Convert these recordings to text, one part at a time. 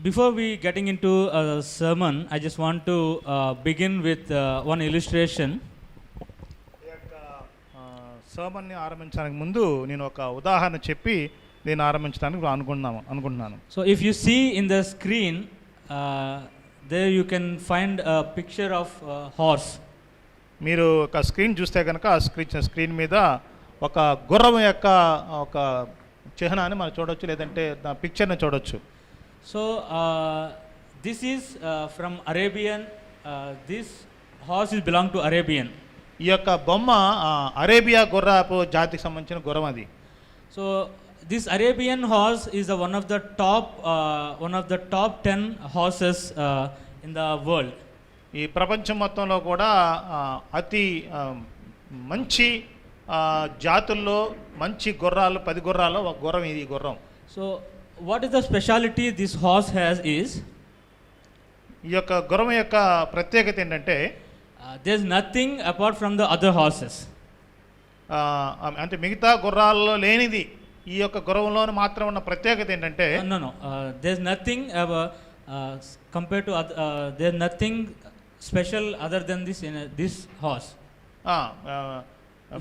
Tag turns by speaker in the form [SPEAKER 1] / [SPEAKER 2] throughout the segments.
[SPEAKER 1] Before we getting into a sermon, I just want to begin with one illustration.
[SPEAKER 2] ఈ యొక్క సర్మన్ని ఆరంభించడానికి ముందు నేను ఒక ఉదాహరణ చెప్పి నేను ఆరంభించడానికి అనుకుంటున్నాను.
[SPEAKER 1] So if you see in the screen, there you can find a picture of a horse.
[SPEAKER 2] మీరు ఒక స్క్రీన్ చూస్తే కనుక ఆ స్క్రీన్ మీద ఒక గుర్రం యొక్క ఒక చిహ్నాన్ని మనం చూడొచ్చు, లేదంటే పిక్చర్ని చూడొచ్చు.
[SPEAKER 1] So this is from Arabian. This horse is belong to Arabian.
[SPEAKER 2] ఈ యొక్క బొమ్మ అరేబియా గుర్రపు జాతికి సంబంధించిన గుర్రం అది.
[SPEAKER 1] So this Arabian horse is one of the top 10 horses in the world.
[SPEAKER 2] ఈ ప్రపంచం మొత్తంలో కూడా అతి మంచి జాతుల్లో మంచి గుర్రాలు 10 గుర్రాల్లో ఒక గుర్రం ఇది గుర్రం.
[SPEAKER 1] So what is the speciality this horse has is,
[SPEAKER 2] ఈ యొక్క గుర్రం యొక్క ప్రత్యేకత ఏంటంటే
[SPEAKER 1] there's nothing apart from the other horses.
[SPEAKER 2] అంటే మిగతా గుర్రాల్లో లేనిది ఈ యొక్క గుర్రంలోని మాత్రం ఉన్న ప్రత్యేకత ఏంటంటే
[SPEAKER 1] No, there's nothing compared to there's nothing special other than this horse.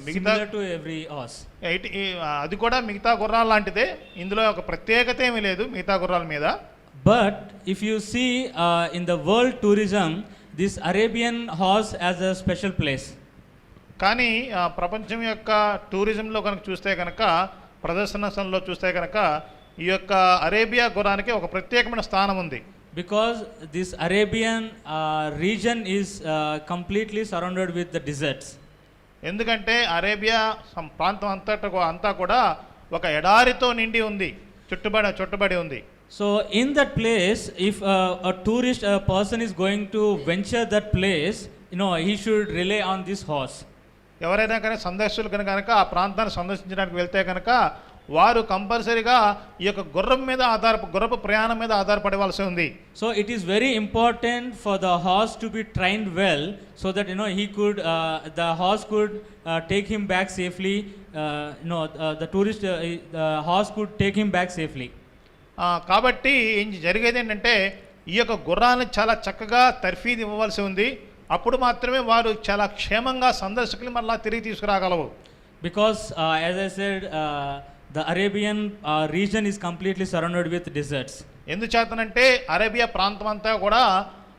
[SPEAKER 2] మిగతా
[SPEAKER 1] Similar to every horse.
[SPEAKER 2] అది కూడా మిగతా గుర్రాల లాంటిదే, ఇందులో ఒక ప్రత్యేకత ఏమీ లేదు మిగతా గుర్రాల మీద.
[SPEAKER 1] But if you see in the world tourism, this Arabian horse has a special place.
[SPEAKER 2] కానీ ప్రపంచం యొక్క టూరిజంలో కనుక చూస్తే కనుక, ప్రదర్శనలో చూస్తే కనుక ఈ యొక్క అరేబియా గుర్రానికి ఒక ప్రత్యేకమైన స్థానం ఉంది.
[SPEAKER 1] Because this Arabian region is completely surrounded with the deserts.
[SPEAKER 2] ఎందుకంటే అరేబియా ప్రాంతం అంతా కూడా ఒక ఎడారితో నిండి ఉంది, చుట్టుబడి ఉంది.
[SPEAKER 1] So in that place, if a tourist, a person is going to venture that place, he should rely on this horse.
[SPEAKER 2] ఎవరైనా కానీ సందర్శకులు కనుక ఆ ప్రాంతాన్ని సందర్శించడానికి వెళ్తే కనుక వారు కంపల్సరీగా ఈ యొక్క గుర్రపు ప్రయాణం మీద ఆధారపడవలసి ఉంది.
[SPEAKER 1] So it is very important for the horse to be trained well, so that the horse could take him back safely. The horse could take him back safely.
[SPEAKER 2] కాబట్టి ఏం జరిగేది ఏంటంటే ఈ యొక్క గుర్రాన్ని చాలా చక్కగా తర్ఫీదు ఇవ్వవలసి ఉంది. అప్పుడు మాత్రమే వారు చాలా క్షేమంగా సందర్శకులు మళ్ళా తిరిగి తీసుకురాగలవు.
[SPEAKER 1] Because as I said, the Arabian region is completely surrounded with deserts.
[SPEAKER 2] ఎందుచేతనంటే అరేబియా ప్రాంతం అంతా కూడా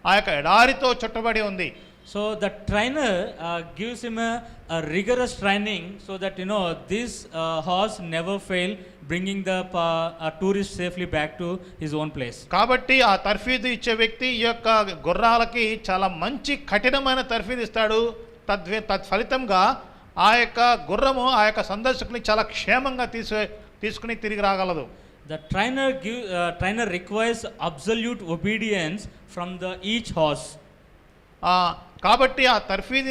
[SPEAKER 2] ఆ యొక్క ఎడారితో చుట్టబడి ఉంది.
[SPEAKER 1] So the trainer gives him a rigorous training, so that this horse never fail bringing the tourist safely back to his own place.
[SPEAKER 2] కాబట్టి ఆ తర్ఫీదు ఇచ్చే వ్యక్తి ఈ యొక్క గుర్రాలకి చాలా మంచి కఠినమైన తర్ఫీదు ఇస్తాడు. తత్ఫలితంగా ఆ యొక్క గుర్రము ఆ యొక్క సందర్శకుని చాలా క్షేమంగా తీసుకుని తిరిగి రాగలదు.
[SPEAKER 1] The trainer requires absolute obedience from each horse.
[SPEAKER 2] కాబట్టి ఆ తర్ఫీదు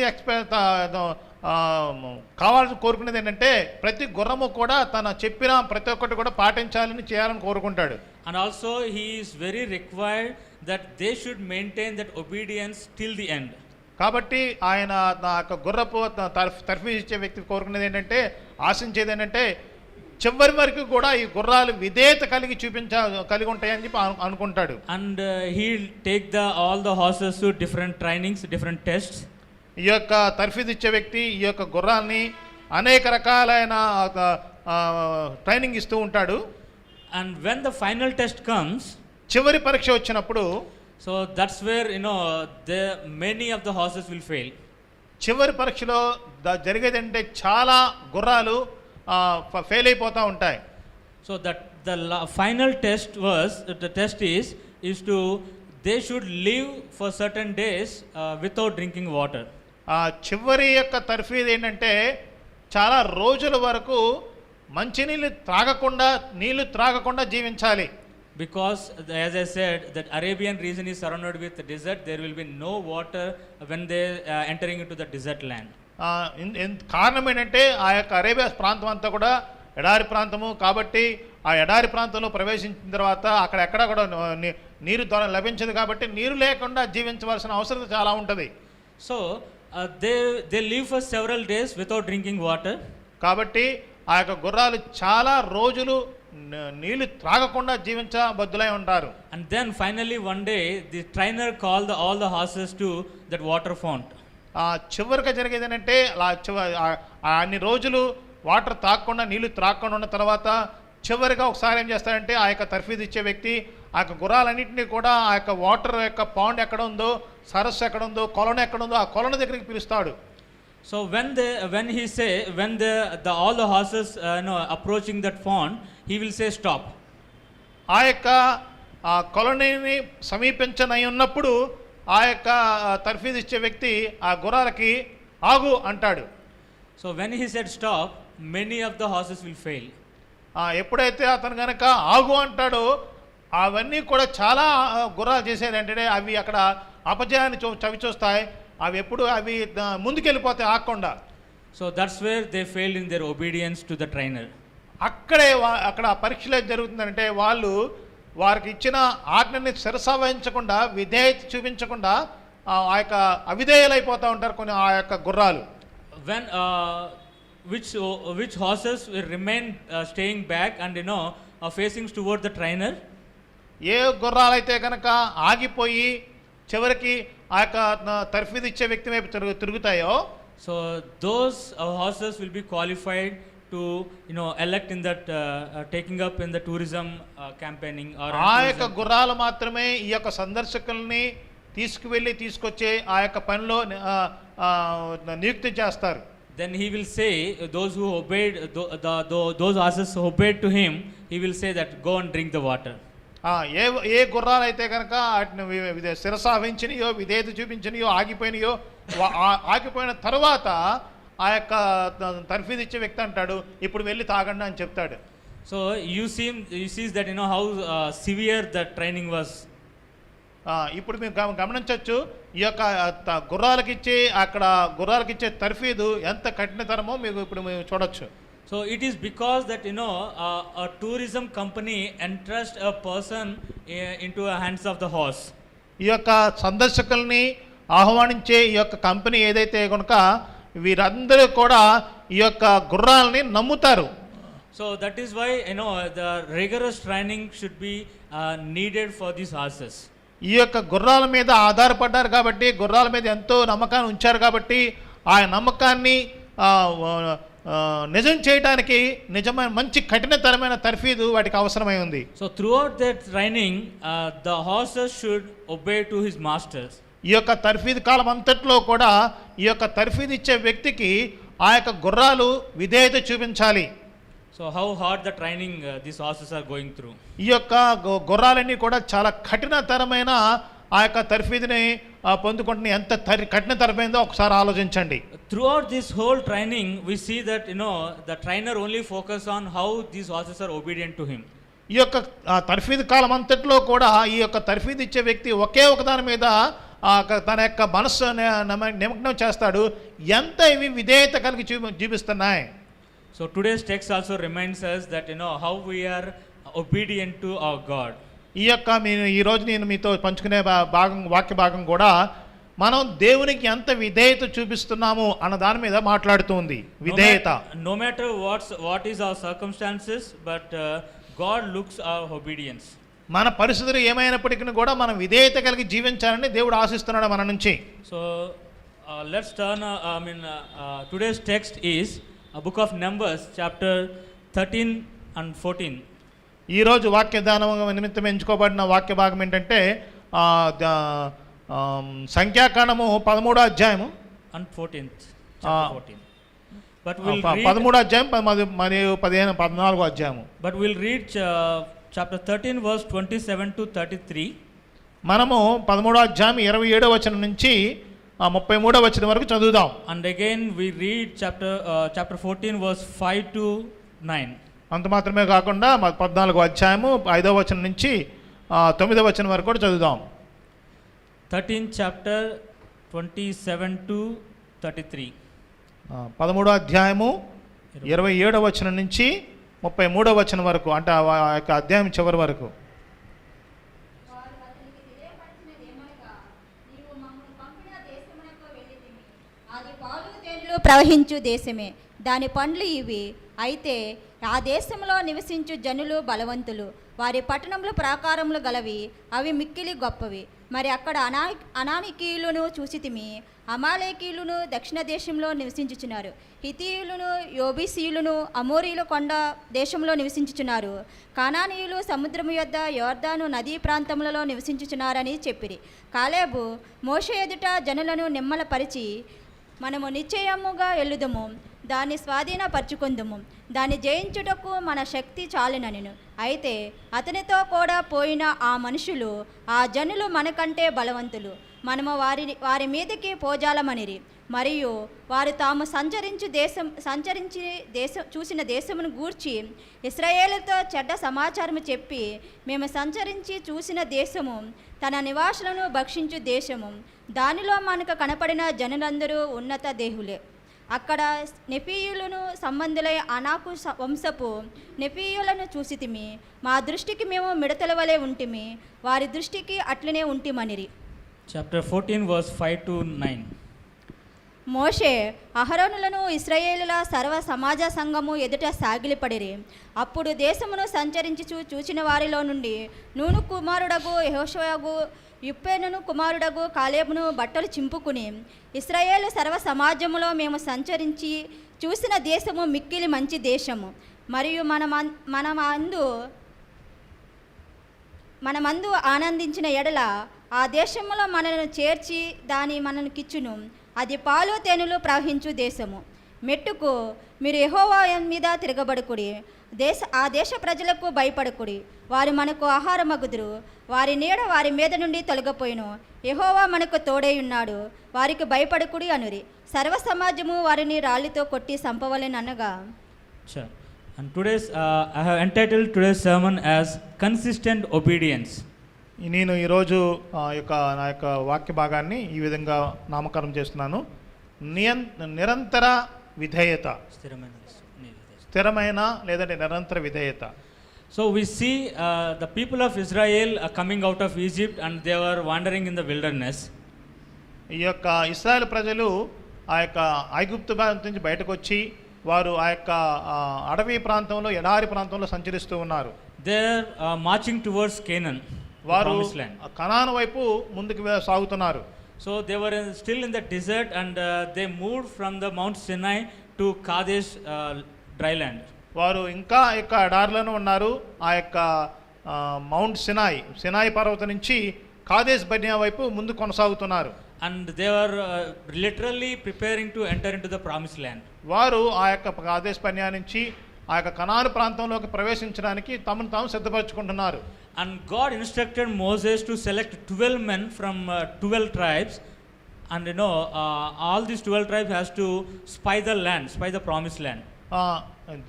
[SPEAKER 2] కావాలని కోరుకునేది ఏంటంటే ప్రతి గుర్రము కూడా తన చెప్పిన ప్రతి ఒక్కటి కూడా పాటించాలని చేయాలని కోరుకుంటాడు.
[SPEAKER 1] And also he is very required that they should maintain that obedience till the end.
[SPEAKER 2] కాబట్టి ఆయన నా యొక్క గుర్రపు తర్ఫీదు ఇచ్చే వ్యక్తి కోరుకునేది ఏంటంటే, ఆశించేది ఏంటంటే చివరి వరకు కూడా ఈ గుర్రాలు విధేయత కలిగి ఉంటాయని చెప్పి అనుకుంటాడు.
[SPEAKER 1] And he'll take all the horses to different trainings, different tests.
[SPEAKER 2] ఈ యొక్క తర్ఫీదు ఇచ్చే వ్యక్తి ఈ యొక్క గుర్రాల్ని అనేక రకాలైన ట్రైనింగ్ ఇస్తూ ఉంటాడు.
[SPEAKER 1] And when the final test comes,
[SPEAKER 2] చివరి పరీక్ష వచ్చినప్పుడు,
[SPEAKER 1] so that's where many of the horses will fail.
[SPEAKER 2] చివరి పరీక్షలో జరిగేది అంటే చాలా గుర్రాలు ఫెయిల్ అయిపోతూ ఉంటాయి.
[SPEAKER 1] So that the final test is to they should live for certain days without drinking water.
[SPEAKER 2] చివరి యొక్క తర్ఫీదు ఏంటంటే చాలా రోజుల వరకు నీళ్లు త్రాగకుండా జీవించాలి.
[SPEAKER 1] Because as I said, that Arabian region is surrounded with the desert, there will be no water when they entering into the desert land.
[SPEAKER 2] కారణం ఏంటంటే ఆ యొక్క అరేబియా ప్రాంతం అంతా కూడా ఎడారి ప్రాంతము. కాబట్టి ఆ ఎడారి ప్రాంతంలో ప్రవేశించిన తర్వాత అక్కడెక్కడ కూడా నీరు లభించదు. కాబట్టి నీరు లేకుండా జీవించవలసిన అవసరం చాలా ఉంటుంది.
[SPEAKER 1] So they live for several days without drinking water.
[SPEAKER 2] కాబట్టి ఆ యొక్క గుర్రాలు చాలా రోజులు నీళ్లు త్రాగకుండా జీవించబద్దులై ఉంటారు.
[SPEAKER 1] And then finally one day the trainer called all the horses to that water fount.
[SPEAKER 2] చివరిగా జరిగేది ఏంటంటే అన్ని రోజులు వాటర్ తాగకుండా నీళ్లు త్రాగకుండా ఉన్న తర్వాత చివరిగా ఒకసారి ఏం చేస్తాడంటే ఆ యొక్క తర్ఫీదు ఇచ్చే వ్యక్తి ఆ యొక్క గుర్రాలన్నింటినీ కూడా ఆ యొక్క వాటర్ యొక్క పాండ్ ఎక్కడ ఉందో, సరస్సు ఎక్కడ ఉందో, కొలను ఎక్కడ ఉందో ఆ కొలను దగ్గరికి పిలుస్తాడు.
[SPEAKER 1] So when all the horses approaching that font, he will say stop.
[SPEAKER 2] ఆ యొక్క కొలనీని సమీపించనై ఉన్నప్పుడు ఆ యొక్క తర్ఫీదు ఇచ్చే వ్యక్తి ఆ గుర్రాలకి ఆగు అంటాడు.
[SPEAKER 1] So when he said stop, many of the horses will fail.
[SPEAKER 2] ఎప్పుడైతే అతను కనుక ఆగు అంటాడో అవన్నీ కూడా చాలా గుర్రాలు చేసేది అంటే అవి అక్కడ అపజయాన్ని చవి చూస్తాయి. అవి ఎప్పుడు అవి ముందుకెళ్ళిపోతాయి ఆగకుండా.
[SPEAKER 1] So that's where they failed in their obedience to the trainer.
[SPEAKER 2] అక్కడ పరీక్షలు ఏం జరుగుతుందంటే వాళ్ళు వారికి ఇచ్చిన ఆజ్ఞని శిరసావహించకుండా విధేయత చూపించకుండా ఆ యొక్క అవిధేయులైపోతూ ఉంటారు కొన్ని ఆ యొక్క గుర్రాలు.
[SPEAKER 1] When which horses will remain staying back and facing toward the trainer?
[SPEAKER 2] ఏ గుర్రాలైతే కనుక ఆగిపోయి చివరికి ఆ యొక్క తర్ఫీదు ఇచ్చే వ్యక్తి వైపు తిరుగుతాయో,
[SPEAKER 1] so those horses will be qualified to elect in that taking up in the tourism campaigning or
[SPEAKER 2] ఆ యొక్క గుర్రాలు మాత్రమే ఈ యొక్క సందర్శకుల్ని తీసుకొచ్చే ఆ యొక్క పనిలో నియుక్తి చేస్తారు.
[SPEAKER 1] Then he will say those who obeyed those horses who obeyed to him, he will say that go and drink the water.
[SPEAKER 2] ఏ గుర్రాలు అయితే కనుక వాటిని శిరసావించినయో, విధేయత చూపించినయో, ఆగిపోయిన తర్వాత ఆ యొక్క తర్ఫీదు ఇచ్చే వ్యక్తి అంటాడు ఇప్పుడు వెళ్ళి తాగండి అని చెప్తాడు.
[SPEAKER 1] So you see that how severe the training was.
[SPEAKER 2] ఇప్పుడు మీరు గమనించవచ్చు ఈ యొక్క గుర్రాలకి ఇచ్చే తర్ఫీదు ఎంత కఠినతరమో మీకు ఇప్పుడు మేము చూడొచ్చు.
[SPEAKER 1] So it is because that a tourism company entrust a person into the hands of the horse.
[SPEAKER 2] ఈ యొక్క సందర్శకుల్ని ఆహ్వానించే ఈ యొక్క కంపెనీ ఏదైతే కనుక వీరందరూ కూడా ఈ యొక్క గుర్రాలని నమ్ముతారు.
[SPEAKER 1] So that is why the rigorous training should be needed for these horses.
[SPEAKER 2] ఈ యొక్క గుర్రాల మీద ఆధారపడ్డారు కాబట్టి, గుర్రాల మీద ఎంతో నమ్మకాన్ని ఉంచారు కాబట్టి ఆ నమ్మకాన్ని నిజం చేయడానికి నిజమైన మంచి కఠినతరమైన తర్ఫీదు వాటికి అవసరమై ఉంది.
[SPEAKER 1] So throughout that training the horses should obey to his masters.
[SPEAKER 2] ఈ యొక్క తర్ఫీదు కాలం అంతట్లో కూడా ఈ యొక్క తర్ఫీదు ఇచ్చే వ్యక్తికి ఆ యొక్క గుర్రాలు విధేయత చూపించాలి.
[SPEAKER 1] So how hard the training these horses are going through.
[SPEAKER 2] ఈ యొక్క గుర్రాలన్నీ కూడా చాలా కఠినతరమైన ఆ యొక్క తర్ఫీదుని పొందుకుంటున్న ఎంత కఠినతరమైందో ఒకసారి ఆలోచించండి.
[SPEAKER 1] Throughout this whole training we see that the trainer only focus on how these horses are obedient to him.
[SPEAKER 2] ఈ యొక్క తర్ఫీదు కాలం అంతట్లో కూడా ఈ యొక్క తర్ఫీదు ఇచ్చే వ్యక్తి ఒకే ఒక దాని మీద తన యొక్క మనస్సు నిమగ్నం చేస్తాడు, ఎంత ఇవి విధేయత కలిగి చూపిస్తున్నాయి.
[SPEAKER 1] So today's text also reminds us that how we are obedient to our God.
[SPEAKER 2] ఈ యొక్క ఈ రోజు నేను మీతో పంచుకునే వాక్య భాగం కూడా మనం దేవునికి ఎంత విధేయత చూపిస్తున్నాము అన్న దాని మీద మాట్లాడుతూ ఉంది. విధేయత.
[SPEAKER 1] No matter what is our circumstances, but God looks our obedience.
[SPEAKER 2] మన పరిస్థితులు ఏమైనప్పటికీ కూడా మనం విధేయత కలిగి జీవించాలని దేవుడు ఆశిస్తున్నాడు మన నుంచి.
[SPEAKER 1] So let's turn today's text is a book of Numbers chapter 13 and 14.
[SPEAKER 2] ఈ రోజు వాక్య ధ్యానం నిమిత్తం ఎంచుకోబడిన వాక్య భాగం ఏంటంటే సంఖ్యాకాండము 13వ అధ్యాయము
[SPEAKER 1] and 14th chapter 14. But we'll read
[SPEAKER 2] 13వ అధ్యాయం మరియు 14వ అధ్యాయము.
[SPEAKER 1] But we'll read chapter 13 verse 27 to 33.
[SPEAKER 2] మనము 13వ అధ్యాయం 27వ వచనం నుంచి 33వ వచనం వరకు చదువుదాం.
[SPEAKER 1] And again we read chapter 14 verse 5 to 9.
[SPEAKER 2] అంత మాత్రమే కాకుండా 14వ అధ్యాయము 5వ వచనం నుంచి 9వ వచనం వరకు కూడా చదువుదాం.
[SPEAKER 1] 13th chapter 27 to 33.
[SPEAKER 2] 13వ అధ్యాయము 27వ వచనం నుంచి 33వ వచనం వరకు, అంటే ఆ యొక్క అధ్యాయం చివరి వరకు.
[SPEAKER 3] ప్రవహించు దేశమే, దాని పండ్లు ఇవి. అయితే ఆ దేశంలో నివసించు జనులు బలవంతులు, వారి పట్టణములు ప్రాకారములు గలవి, అవి మిక్కిలి గొప్పవి. మరి అక్కడ అనానికీయులను చూసితిమి. అమాలేకీయులను దక్షిణ దేశంలో నివసించుచున్నారు. హితీయులను, యోబీసీయులను అమోరీల కొండ దేశంలో నివసించుచున్నారు. కానానీయులు సముద్రము యొద్ద యోర్దాను నదీ ప్రాంతములలో నివసించుచున్నారని చెప్పిరి. కాలేబు మోషే ఎదుట జనులను నిమ్మలపరిచి, మనము నిశ్చయముగా ఎల్లుదము, దాన్ని స్వాధీనపరచుకుందుము, దాన్ని జయించుటకు మన శక్తి చాలుననెను. అయితే అతనితో కూడా పోయిన ఆ మనుషులు, ఆ జనులు మనకంటే బలవంతులు, మనము వారి మీదకి పోజాలమనిరి. మరియు వారు తాము చూసిన దేశమును గూర్చి ఇశ్రాయేలుతో చెడ్డ సమాచారము చెప్పి, మేము సంచరించి చూసిన దేశము తన నివాసులను భక్షించు దేశము, దానిలో మనకు కనపడిన జనులందరూ ఉన్నత దేహులే. అక్కడ నెఫీయులను సంబంధులై అనాకు వంశపు నెఫీయులను చూసితిమి. మా దృష్టికి మేము మిడతల వలె ఉంటిమి, వారి దృష్టికి అట్లనే ఉంటిమనిరి.
[SPEAKER 1] Chapter 14 verse 5 to 9.
[SPEAKER 3] మోషే అహరోనులను ఇశ్రాయేలుల సర్వ సమాజ సంఘము ఎదుట సాగిలిపడిరి. అప్పుడు దేశమును సంచరించి చూచిన వారిలో నుండి నూను కుమారుడగు యెహోషువయగు, యుప్పెనును కుమారుడగు కాలేబును బట్టలు చింపుకుని, ఇశ్రాయేలు సర్వ సమాజములో మేము సంచరించి చూసిన దేశము మిక్కిలి మంచి దేశము, మరియు మనమందు ఆనందించిన ఎడల ఆ దేశములో మనను చేర్చి మనను కిచ్చును, అది పాలు తేనెలు ప్రవహించు దేశము. మెట్టుకు మీరు యెహోవా మీద తిరగబడుకుడి, ఆ దేశ ప్రజలకు భయపడకుడి, వారు మనకు ఆహారమగుదురు, వారి నీడ వారి మీద నుండి తొలగిపోయిను, యెహోవా మనకు తోడేయున్నాడు, వారికి భయపడకుడి అనురి. సర్వ సమాజము వారిని రాళ్ళతో కొట్టి సంపవలెననగా.
[SPEAKER 1] Sure. And I have entitled today's sermon as consistent obedience.
[SPEAKER 2] నేను ఈరోజు నా యొక్క వాక్య భాగాన్ని ఈ విధంగా నామకరణం చేస్తున్నాను. నిరంతర విధేయత, స్థిరమైన లేదంటే నిరంతర విధేయత.
[SPEAKER 1] So we see the people of Israel coming out of Egypt and they were wandering in the wilderness.
[SPEAKER 2] ఈ యొక్క ఇశ్రాయేలు ప్రజలు ఆ యొక్క ఐగుప్తు నుంచి బయటకు వచ్చి వారు ఆ యొక్క అడవి ప్రాంతంలో, ఎడారి ప్రాంతంలో సంచరిస్తూ ఉన్నారు.
[SPEAKER 1] They are marching towards Canaan,
[SPEAKER 2] వారు
[SPEAKER 1] promised land.
[SPEAKER 2] కనాను వైపు ముందుకు సాగుతున్నారు.
[SPEAKER 1] So they were still in the desert and they moved from the Mount Sinai to Kadesh dry land.
[SPEAKER 2] వారు ఇంకా యొక్క ఎడారిలోనే ఉన్నారు. ఆ యొక్క మౌంట్ సినాయి పర్వతం నుంచి కాదేశ్ బర్నియా వైపు ముందు కొనసాగుతున్నారు.
[SPEAKER 1] And they were literally preparing to enter into the promised land.
[SPEAKER 2] వారు ఆ యొక్క కాదేశ్ బర్నియా నుంచి ఆ యొక్క కనాను ప్రాంతంలోకి ప్రవేశించడానికి తమను తాము సిద్ధపరచుకుంటున్నారు.
[SPEAKER 1] And God instructed Moses to select 12 men from 12 tribes, and all these 12 tribes has to spy the land, spy the promised land.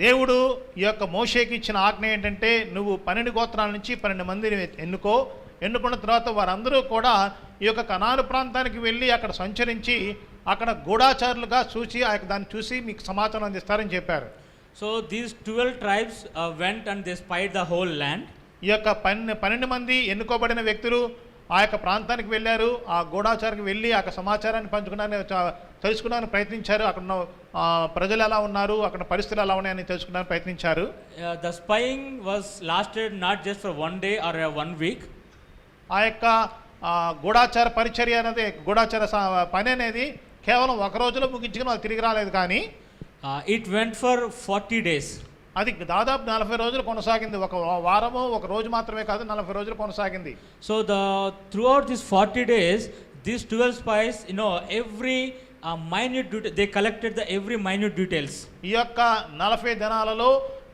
[SPEAKER 2] దేవుడు ఈ యొక్క మోషేకి ఇచ్చిన ఆజ్ఞ ఏంటంటే, నువ్వు 12 గోత్రాల నుంచి 12 మందిని ఎన్నుకున్న తర్వాత వారందరూ కూడా ఈ యొక్క కనాను ప్రాంతానికి వెళ్ళి అక్కడ సంచరించి అక్కడ గూఢాచారులుగా చూసి దాన్ని చూసి మీకు సమాచారం అందిస్తారని చెప్పారు.
[SPEAKER 1] So these 12 tribes went and they spied the whole land.
[SPEAKER 2] ఈ యొక్క 12 మంది ఎన్నుకోబడిన వ్యక్తులు ఆ యొక్క ప్రాంతానికి వెళ్ళారు. ఆ గూఢాచారికి వెళ్ళి ఆ సమాచారాన్ని తెలుసుకోవడానికి ప్రయత్నించారు. అక్కడ ఉన్న ప్రజలు ఎలా ఉన్నారు, అక్కడ పరిస్థితులు ఎలా ఉన్నాయని తెలుసుకోవడానికి ప్రయత్నించారు.
[SPEAKER 1] The spying was lasted not just for 1 day or 1 week.
[SPEAKER 2] ఆ యొక్క గూఢాచార పరిచర్య అనేది, గూఢాచార పని అనేది కేవలం ఒక రోజులో ముగించుకుని వాళ్ళు తిరిగి రాలేదు, కానీ
[SPEAKER 1] it went for 40 days.
[SPEAKER 2] అది దాదాపు 40 రోజులు కొనసాగింది. ఒక వారము ఒక రోజు మాత్రమే కాదు, 40 రోజులు కొనసాగింది.
[SPEAKER 1] So throughout these 40 days, these 12 spies, every minute detail, they collected every minute details.
[SPEAKER 2] ఈ యొక్క 40 దినాలలో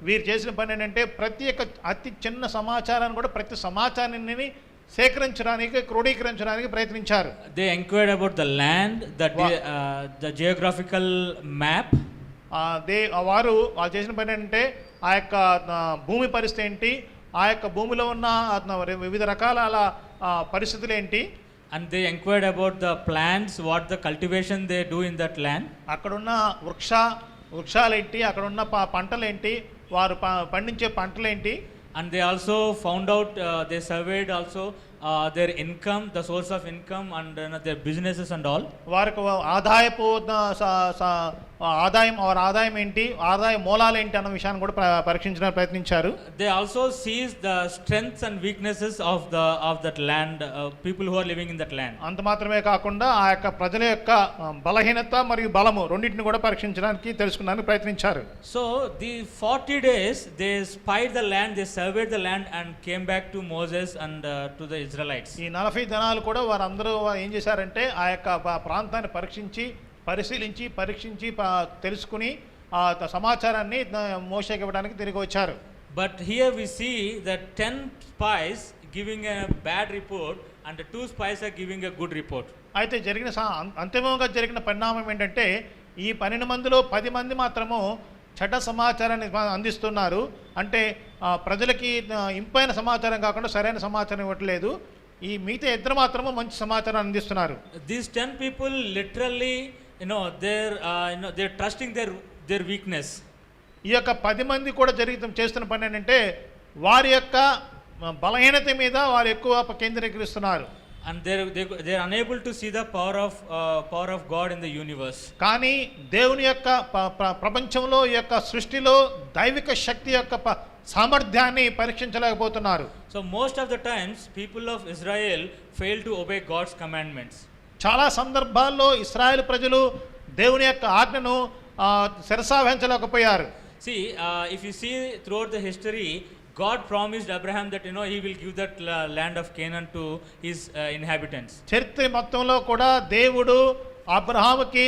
[SPEAKER 2] వీరు చేసిన పని ఏంటంటే ప్రతి ఒక్క అతి చిన్న సమాచారాన్ని కూడా, ప్రతి సమాచారాన్ని సేకరించడానికి, క్రోడీకరించడానికి ప్రయత్నించారు.
[SPEAKER 1] They inquired about the land, the geographical map.
[SPEAKER 2] వాళ్ళు చేసిన పని ఏంటంటే ఆ యొక్క భూమి పరిస్థితి ఏంటి, ఆ యొక్క భూమిలో ఉన్న వివిధ రకాల పరిస్థితులు ఏంటి.
[SPEAKER 1] And they inquired about the plants, what the cultivation they do in that land.
[SPEAKER 2] అక్కడున్న వృక్షాలు ఏంటి, అక్కడున్న పంటలు ఏంటి, వారు పండించే పంటలు ఏంటి.
[SPEAKER 1] And they also found out, they surveyed also their income, the source of income and their businesses and all.
[SPEAKER 2] వారికి ఆదాయపు వారి ఆదాయం ఏంటి, ఆదాయ మూలాలు ఏంటి అన్న విషయాన్ని కూడా పరీక్షించడానికి ప్రయత్నించారు.
[SPEAKER 1] They also sees the strengths and weaknesses of that land, people who are living in that land.
[SPEAKER 2] అంత మాత్రమే కాకుండా ఆ యొక్క ప్రజల యొక్క బలహీనత మరియు బలము రెండింటిని కూడా పరీక్షించడానికి తెలుసుకోవడానికి ప్రయత్నించారు.
[SPEAKER 1] So the 40 days they spied the land, they surveyed the land and came back to Moses and to the Israelites.
[SPEAKER 2] ఈ 40 దినాలు కూడా వారందరూ ఏం చేశారంటే ఆ యొక్క ప్రాంతాన్ని పరిశీలించి తెలుసుకుని ఆ సమాచారాన్ని మోషేకి ఇవ్వడానికి తిరిగి వచ్చారు.
[SPEAKER 1] But here we see that 10 spies giving a bad report and the 2 spies are giving a good report.
[SPEAKER 2] అయితే అంతిమంగా జరిగిన పరిణామం ఏంటంటే ఈ 12 మందిలో 10 మంది మాత్రము చెడ్డ సమాచారాన్ని అందిస్తున్నారు. అంటే ప్రజలకి ఇంపైన సమాచారం కాకుండా సరైన సమాచారం ఇవ్వట్లేదు. ఈ మిగతా ఇద్దరు మాత్రము మంచి సమాచారం అందిస్తున్నారు.
[SPEAKER 1] These 10 people literally, they're trusting their weakness.
[SPEAKER 2] ఈ యొక్క 10 మంది కూడా చేస్తున్న పని ఏంటంటే వారి యొక్క బలహీనత మీద వారు ఎక్కువ కేంద్రీకరిస్తున్నారు.
[SPEAKER 1] And they're unable to see the power of God in the universe.
[SPEAKER 2] కానీ దేవుని యొక్క ప్రపంచంలో ఈ యొక్క సృష్టిలో దైవిక శక్తి యొక్క సామర్థ్యాన్ని పరీక్షించలేకపోతున్నారు.
[SPEAKER 1] So most of the times people of Israel fail to obey God's commandments.
[SPEAKER 2] చాలా సందర్భాల్లో ఇశ్రాయేలు ప్రజలు దేవుని యొక్క ఆజ్ఞను శిరసావహించలేకపోయారు.
[SPEAKER 1] See, if you see throughout the history, God promised Abraham that he will give that land of Canaan to his inhabitants.
[SPEAKER 2] చరిత్ర మొత్తంలో కూడా దేవుడు అబ్రహాముకి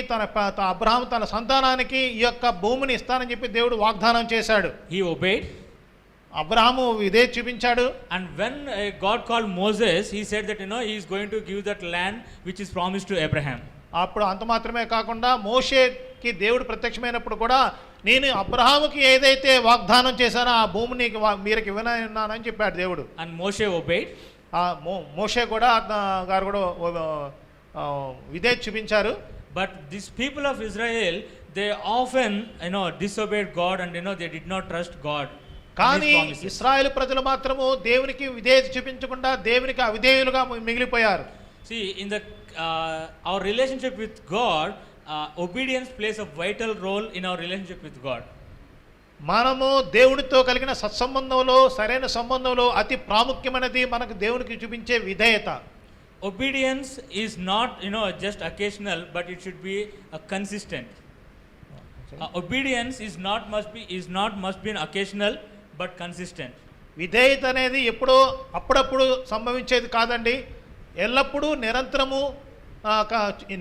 [SPEAKER 2] అబ్రహాము తన సంతానానికి ఈ యొక్క భూమిని ఇస్తానని చెప్పి దేవుడు వాగ్దానం చేశాడు.
[SPEAKER 1] He obeyed.
[SPEAKER 2] అబ్రహాము ఇదే చూపించాడు.
[SPEAKER 1] And when God called Moses, he said that he is going to give that land which is promised to Abraham.
[SPEAKER 2] అప్పుడు అంత మాత్రమే కాకుండా మోషేకి దేవుడు ప్రత్యక్షమైనప్పుడు కూడా నేను అబ్రహాముకి ఏదైతే వాగ్దానం చేశానో ఆ భూమిని మీరుకి ఇవ్వనని చెప్పాడు దేవుడు.
[SPEAKER 1] And Moshe obeyed.
[SPEAKER 2] మోషే కూడా గారు కూడా విధేయత చూపించారు.
[SPEAKER 1] But these people of Israel, they often disobeyed God and they did not trust God.
[SPEAKER 2] కానీ ఇశ్రాయేలు ప్రజలు మాత్రము దేవునికి విధేయత చూపించకుండా దేవునికి అవిధేయులుగా మిగిలిపోయారు.
[SPEAKER 1] See, in our relationship with God, obedience plays a vital role in our relationship with God.
[SPEAKER 2] మనము దేవునితో కలిగిన సత్సంబంధంలో సరైన సంబంధంలో అతి ప్రాముఖ్యమైనది మనకు దేవునికి చూపించే విధేయత.
[SPEAKER 1] Obedience is not just occasional, but it should be consistent. Obedience must be occasional but consistent.
[SPEAKER 2] విధేయత అనేది ఎప్పుడో అప్పుడప్పుడు సంభవించేది కాదండి, ఎల్లప్పుడూ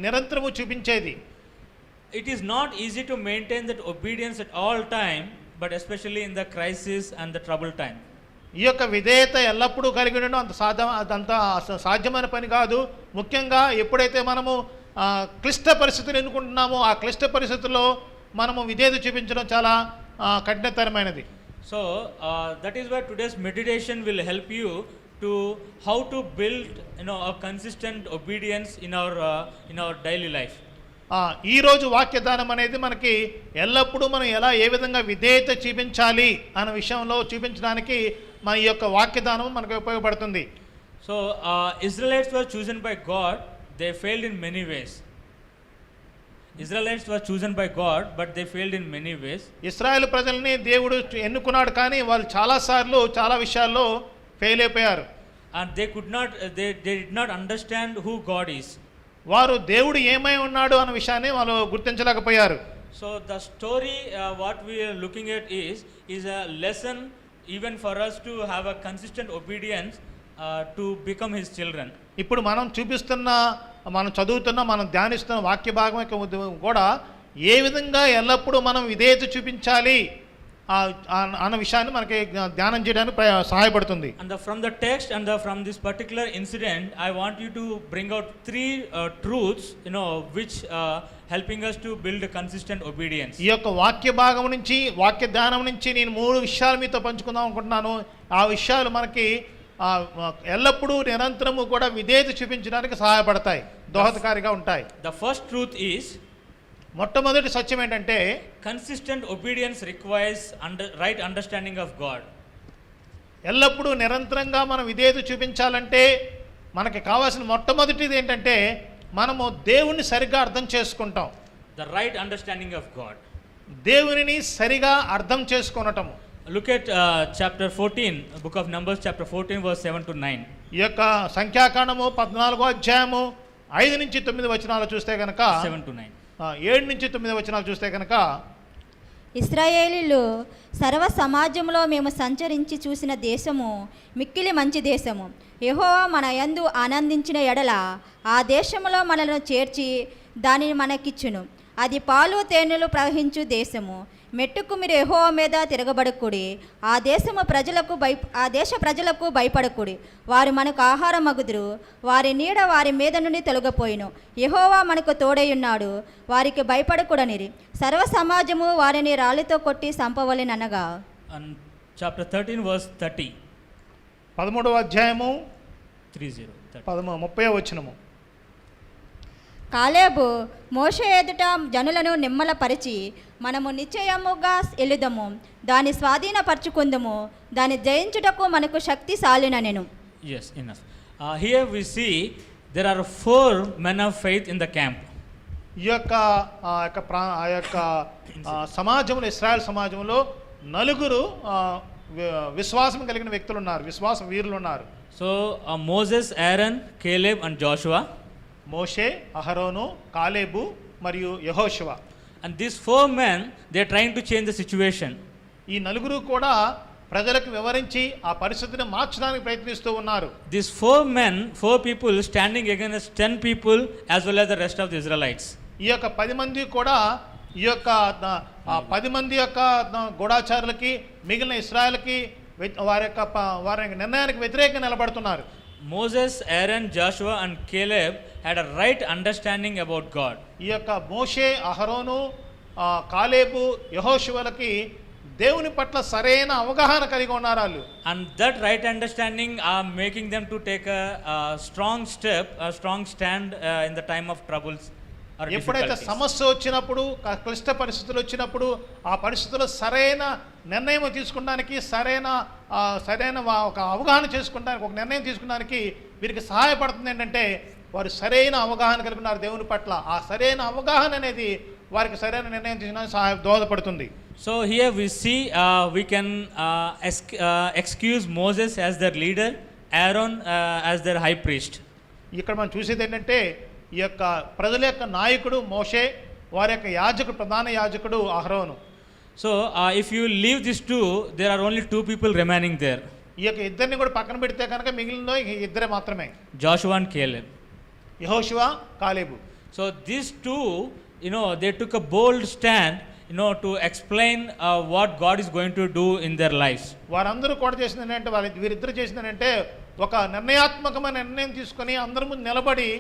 [SPEAKER 2] నిరంతరము చూపించేది.
[SPEAKER 1] It is not easy to maintain that obedience at all time, but especially in the crisis and the trouble time.
[SPEAKER 2] ఈ యొక్క విధేయత ఎల్లప్పుడూ కలిగి ఉండడం అదంత సాధ్యమైన పని కాదు. ముఖ్యంగా ఎప్పుడైతే మనము క్లిష్ట పరిస్థితులు ఎన్నుకుంటున్నామో ఆ క్లిష్ట పరిస్థితుల్లో మనము విధేయత చూపించడం చాలా కఠినతరమైనది.
[SPEAKER 1] So that is why today's meditation will help you to how to build a consistent obedience in our daily life.
[SPEAKER 2] ఈ రోజు వాక్యదానం అనేది మనకి ఎల్లప్పుడూ మనం ఏ విధంగా విధేయత చూపించాలి అనే విషయంలో చూపించడానికి మన ఈ యొక్క వాక్యదానం మనకు ఉపయోగపడుతుంది.
[SPEAKER 1] So Israelites were chosen by God, they failed in many ways. Israelites were chosen by God, but they failed in many ways.
[SPEAKER 2] ఇశ్రాయేలు ప్రజల్ని దేవుడు ఎన్నుకున్నాడు, కానీ వాళ్ళు చాలా విషయాల్లో ఫెయిల్ అయిపోయారు.
[SPEAKER 1] And they did not understand who God is.
[SPEAKER 2] వారు దేవుడు ఏమై ఉన్నాడు అన్న విషయాన్ని వాళ్ళు గుర్తించలేకపోయారు.
[SPEAKER 1] So the story what we are looking at is a lesson even for us to have a consistent obedience to become his children.
[SPEAKER 2] ఇప్పుడు మనం చదువుతున్న మనం ధ్యానిస్తున్న వాక్య భాగం కూడా ఏ విధంగా ఎల్లప్పుడూ మనం విధేయత చూపించాలి అన్న విషయాన్ని మనకి ధ్యానం చేయడానికి సహాయపడుతుంది.
[SPEAKER 1] And from the text and from this particular incident, I want you to bring out 3 truths which helping us to build a consistent obedience.
[SPEAKER 2] ఈ యొక్క వాక్య భాగం నుంచి వాక్య ధ్యానం నుంచి నేను 3 విషయాలు మీతో పంచుకుందాం అనుకుంటున్నాను. ఆ విషయాలు మనకి ఎల్లప్పుడూ నిరంతరము కూడా విధేయత చూపించడానికి సహాయపడతాయి, దోహదకారిగా ఉంటాయి.
[SPEAKER 1] The first truth is,
[SPEAKER 2] మొట్టమొదటి సత్యం ఏంటంటే
[SPEAKER 1] consistent obedience requires right understanding of God.
[SPEAKER 2] ఎల్లప్పుడూ నిరంతరంగా మనం విధేయత చూపించాలంటే మనకి కావాల్సిన మొట్టమొదటిది ఏంటంటే మనము దేవుణ్ణి సరిగ్గా అర్థం చేసుకుంటాం.
[SPEAKER 1] The right understanding of God.
[SPEAKER 2] దేవునిని సరిగా అర్థం చేసుకొనటము.
[SPEAKER 1] Look at chapter 14, book of Numbers, chapter 14, verse 7 to 9.
[SPEAKER 2] ఈ యొక్క సంఖ్యాకాండము 14వ అధ్యాయము 5 నుంచి 9 వచనాలు చూస్తే కనుక
[SPEAKER 1] 7 to 9.
[SPEAKER 2] 7 నుంచి 9 వచనాలు చూస్తే కనుక
[SPEAKER 3] ఇశ్రాయేలీలు సర్వ సమాజంలో మేము సంచరించి చూసిన దేశము మిక్కిలి మంచి దేశము. యెహోవా మన యందు ఆనందించిన ఎడల ఆ దేశములో మనలను చేర్చి దానిని మనకిచ్చును. అది పాలు తేనెలు ప్రవహించు దేశము. మెట్టుకు మీరు యెహోవా మీద తిరగబడకుడి. ఆ దేశ ప్రజలకు భయపడకుడి. వారు మనకు ఆహారం అగుదురు. వారి నీడ వారి మీద నుండి తొలగిపోయిను. యెహోవా మనకు తోడైయున్నాడు. వారికి భయపడకూడనిరి. సర్వ సమాజము వారిని రాళ్ళతో కొట్టి చంపవలెననగా.
[SPEAKER 1] And chapter 13, verse 30.
[SPEAKER 2] 13వ అధ్యాయము
[SPEAKER 1] 30.
[SPEAKER 2] 30వ వచనము.
[SPEAKER 3] కాలేబు మోషే ఎదుట జనులను నిమ్మలపరిచి మనము నిశ్చయముగా ఎలుదము, దాన్ని స్వాధీనపరచుకుందము, దాన్ని జయించుటకు మనకు శక్తి సాలిననెను.
[SPEAKER 1] Yes, enough. Here we see there are 4 men of faith in the camp.
[SPEAKER 2] ఈ యొక్క సమాజంలో, ఇశ్రాయేల్ సమాజంలో 4 విశ్వాసం కలిగిన వ్యక్తులు ఉన్నారు, విశ్వాస వీరులు ఉన్నారు.
[SPEAKER 1] So Moses, Aaron, Caleb and Joshua.
[SPEAKER 2] మోషే, అహరోను, కాలేబు మరియు యెహోషువ.
[SPEAKER 1] And these 4 men, they are trying to change the situation.
[SPEAKER 2] ఈ 4 కూడా ప్రజలకు వివరించి ఆ పరిస్థితిని మార్చడానికి ప్రయత్నిస్తూ ఉన్నారు.
[SPEAKER 1] These 4 men, 4 people standing against 10 people as well as the rest of the Israelites.
[SPEAKER 2] ఈ యొక్క 10 మంది కూడా ఈ యొక్క 10 మంది యొక్క గూఢాచారులకి, మిగిలిన ఇశ్రాయేలుకి వారి నిర్ణయానికి వ్యతిరేకంగా నిలబడుతున్నారు.
[SPEAKER 1] Moses, Aaron, Joshua and Caleb had a right understanding about God.
[SPEAKER 2] ఈ యొక్క మోషే, అహరోను, కాలేబు, యెహోషువలకి దేవుని పట్ల సరైన అవగాహన కలిగి ఉన్నారు వాళ్ళు.
[SPEAKER 1] And that right understanding are making them to take a strong step, a strong stand in the time of troubles or
[SPEAKER 2] ఎప్పుడైతే
[SPEAKER 1] difficulties.
[SPEAKER 2] సమస్య వచ్చినప్పుడు, క్లిష్ట పరిస్థితులు వచ్చినప్పుడు, ఆ పరిస్థితుల్లో సరైన నిర్ణయం తీసుకోవడానికి, సరైన ఒక అవగాహన చేసుకోవడానికి, ఒక నిర్ణయం తీసుకోవడానికి వీరికి సహాయపడుతుంది. ఏంటంటే వారు సరైన అవగాహన కలిగి ఉన్నారు దేవుని పట్ల. ఆ సరైన అవగాహన అనేది వారికి సరైన నిర్ణయం తీసుకోవడానికి దోహదపడుతుంది.
[SPEAKER 1] So here we see we can excuse Moses as their leader, Aaron as their high priest.
[SPEAKER 2] ఇక్కడ మనం చూసేది ఏంటంటే ఈ యొక్క ప్రజల యొక్క నాయకుడు మోషే, వారి యొక్క యాజకుడు, ప్రధాన యాజకుడు అహరోను.
[SPEAKER 1] So if you leave these 2, there are only 2 people remaining there.
[SPEAKER 2] ఈ యొక్క ఇద్దరిని కూడా పక్కన పెడితే కనుక మిగిలిన ఇద్దరే మాత్రమే,
[SPEAKER 1] Joshua and Caleb.
[SPEAKER 2] యెహోషువ, కాలేబు.
[SPEAKER 1] So these 2, they took a bold stand, to explain what God is going to do in their lives.
[SPEAKER 2] వారందరూ కూడా చేసింది ఏంటంటే, వీరిద్దరు చేసింది ఏంటంటే ఒక నిర్ణయాత్మకమైన నిర్ణయం తీసుకొని అందరి ముందు నిలబడి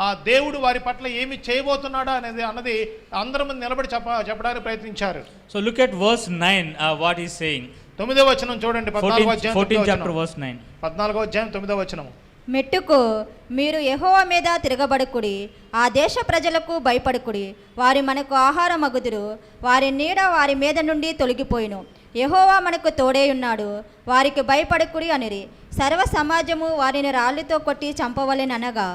[SPEAKER 2] ఆ దేవుడు వారి పట్ల ఏమి చేయబోతున్నాడా అన్నది అందరి ముందు నిలబడి చెప్పడానికి ప్రయత్నించారు.
[SPEAKER 1] So look at verse 9, what he's saying.
[SPEAKER 2] 9వ వచనం చూడండి.
[SPEAKER 1] 14 chapter verse 9.
[SPEAKER 2] 14వ అధ్యాయం 9వ వచనం.
[SPEAKER 3] మెట్టుకు మీరు యెహోవా మీద తిరగబడకుడి. ఆ దేశ ప్రజలకు భయపడకుడి. వారి మనకు ఆహారం అగుదురు. వారి నీడ వారి మీద నుండి తొలగిపోయిను. యెహోవా మనకు తోడేయున్నాడు. వారికి భయపడకుడి అనిరి. సర్వ సమాజము వారిని రాళ్ళతో కొట్టి చంపవలెననగా.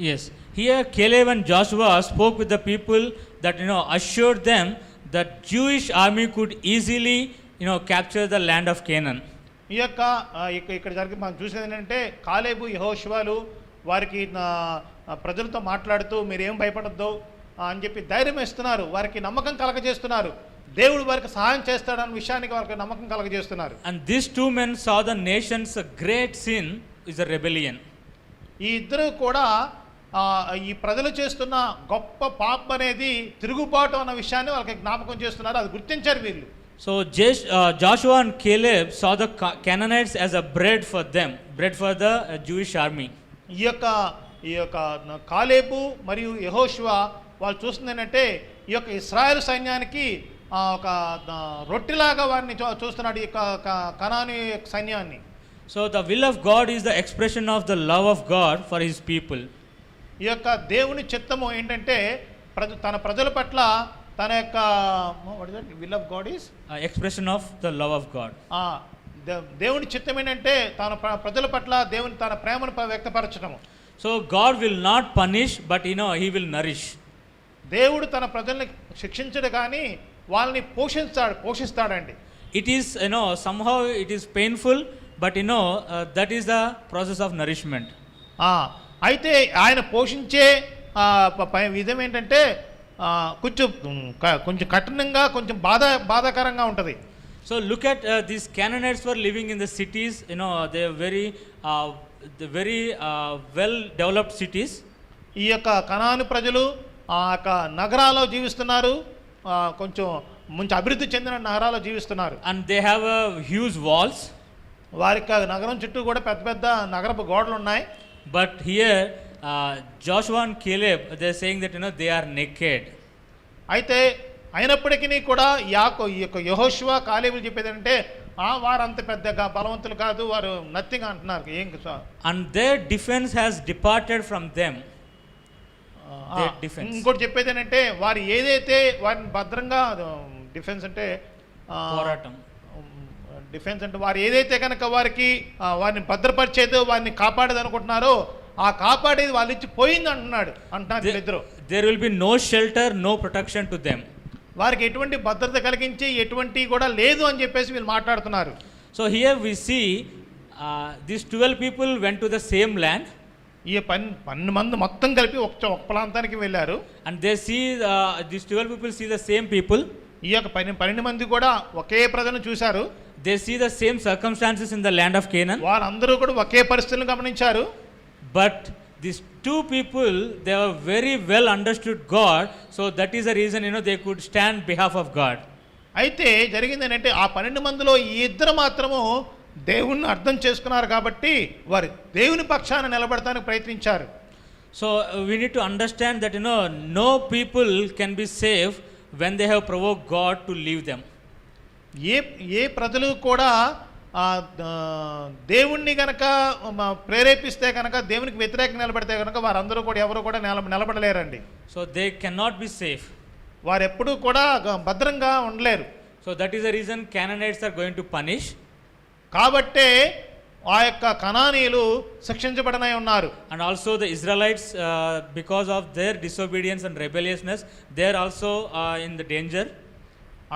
[SPEAKER 1] Yes, here Caleb and Joshua spoke with the people that assured them that Jewish army could easily capture the land of Canaan.
[SPEAKER 2] ఈ యొక్క ఇక్కడ జరిగి మనం చూసేది ఏంటంటే కాలేబు, యెహోషువలు వారికి ప్రజలతో మాట్లాడుతూ మీరేం భయపడద్దు అని చెప్పి ధైర్యం ఇస్తున్నారు, వారికి నమ్మకం కలగజేస్తున్నారు. దేవుడు వారికి సహాయం చేస్తాడన్న విషయానికి వారికి నమ్మకం కలగజేస్తున్నారు.
[SPEAKER 1] And these 2 men saw the nation's great sin is a rebellion.
[SPEAKER 2] ఈ ఇద్దరు కూడా ఈ ప్రజలు చేస్తున్న గొప్ప పాపం అనేది తిరుగుబాటు అన్న విషయాన్ని వాళ్ళకి జ్ఞాపకం చేస్తున్నారు. అది గుర్తించారు వీళ్ళు.
[SPEAKER 1] So Joshua and Caleb saw the Canaanites as a bread for them, bread for the Jewish army.
[SPEAKER 2] ఈ యొక్క కాలేబు మరియు యెహోషువ వాళ్ళు చూస్తుంది ఏంటంటే ఈ యొక్క ఇశ్రాయేలు సైన్యానికి ఒక రొట్టెలాగా వారిని చూస్తున్నాడు ఈ కనానీ సైన్యాన్ని.
[SPEAKER 1] So the will of God is the expression of the love of God for his people.
[SPEAKER 2] ఈ యొక్క దేవుని చిత్తము ఏంటంటే తన ప్రజల పట్ల తన యొక్క will of God is
[SPEAKER 1] expression of the love of God.
[SPEAKER 2] దేవుని చిత్తం ఏంటంటే తన ప్రజల పట్ల దేవుని తన ప్రేమను వ్యక్తపరచడం.
[SPEAKER 1] So God will not punish, but he will nourish.
[SPEAKER 2] దేవుడు తన ప్రజల్ని శిక్షించడు కానీ వాళ్ళని పోషిస్తాడండి.
[SPEAKER 1] It is, somehow it is painful, but that is the process of nourishment.
[SPEAKER 2] అయితే ఆయన పోషించే విధం ఏంటంటే కొంచెం కఠినంగా, కొంచెం బాధాకరంగా ఉంటుంది.
[SPEAKER 1] So look at these Canaanites were living in the cities, they are very well developed cities.
[SPEAKER 2] ఈ యొక్క కనాను ప్రజలు ఆ యొక్క నగరాల్లో జీవిస్తున్నారు, కొంచెం అభివృద్ధి చెందిన నగరాల్లో జీవిస్తున్నారు.
[SPEAKER 1] And they have huge walls.
[SPEAKER 2] వారికి నగరం చుట్టూ కూడా పెద్ద పెద్ద నగరపు గోడలు ఉన్నాయి.
[SPEAKER 1] But here Joshua and Caleb, they are saying that they are naked.
[SPEAKER 2] అయితే అయినప్పటికీ కూడా ఈ యొక్క యెహోషువ కాలేబులు చెప్పేది అంటే వారు అంత పెద్దగా బలవంతులు కాదు, వారు నథింగ్ అంటున్నారు.
[SPEAKER 1] And their defense has departed from them.
[SPEAKER 2] ఇంకోటి చెప్పేది ఏంటంటే వారు ఏదైతే వారిని భద్రంగా డిఫెన్స్ అంటే
[SPEAKER 1] పోరాటం,
[SPEAKER 2] డిఫెన్స్ అంటే వారు ఏదైతే కనుక వారిని భద్రపరిచేదో, వారిని కాపాడేది అనుకుంటున్నారో ఆ కాపాడేది వాళ్ళు ఇచ్చి పోయింది అంటున్నారు ఇద్దరు.
[SPEAKER 1] There will be no shelter, no protection to them.
[SPEAKER 2] వారికి ఎటువంటి భద్రత కలిగించి ఎటువంటి కూడా లేదు అని చెప్పేసి వీళ్ళు మాట్లాడుతున్నారు.
[SPEAKER 1] So here we see these 12 people went to the same land.
[SPEAKER 2] ఈ 12 మంది మొత్తం కలిపి ఒక ప్రాంతానికి వెళ్ళారు.
[SPEAKER 1] And they see these 12 people see the same people.
[SPEAKER 2] ఈ యొక్క 12 మంది కూడా ఒకే ప్రజలను చూశారు.
[SPEAKER 1] They see the same circumstances in the land of Canaan.
[SPEAKER 2] వారందరూ కూడా ఒకే పరిస్థితులను గమనించారు.
[SPEAKER 1] But these two people, they were very well understood God, so that is the reason they could stand behalf of God.
[SPEAKER 2] అయితే జరిగింది ఏంటంటే ఆ 12 మందిలో ఈ ఇద్దరు మాత్రము దేవుణ్ణి అర్థం చేసుకున్నారు కాబట్టి వారు దేవుని పక్షాన నిలబడటానికి ప్రయత్నించారు.
[SPEAKER 1] So we need to understand that no people can be saved when they have provoked God to leave them.
[SPEAKER 2] ఏ ప్రజలు కూడా దేవుణ్ణి కనుక ప్రేరేపిస్తే కనుక, దేవునికి వ్యతిరేకంగా నిలబడితే కనుక వారందరూ కూడా ఎవరు కూడా నిలబడలేరండి.
[SPEAKER 1] So they cannot be safe.
[SPEAKER 2] వారు ఎప్పుడూ కూడా భద్రంగా ఉండలేరు.
[SPEAKER 1] So that is the reason Canaanites are going to punish.
[SPEAKER 2] కాబట్టే ఆ యొక్క కనానీయులు శిక్షించబడనై ఉన్నారు.
[SPEAKER 1] And also the Israelites, because of their disobedience and rebelliousness, they are also in the danger.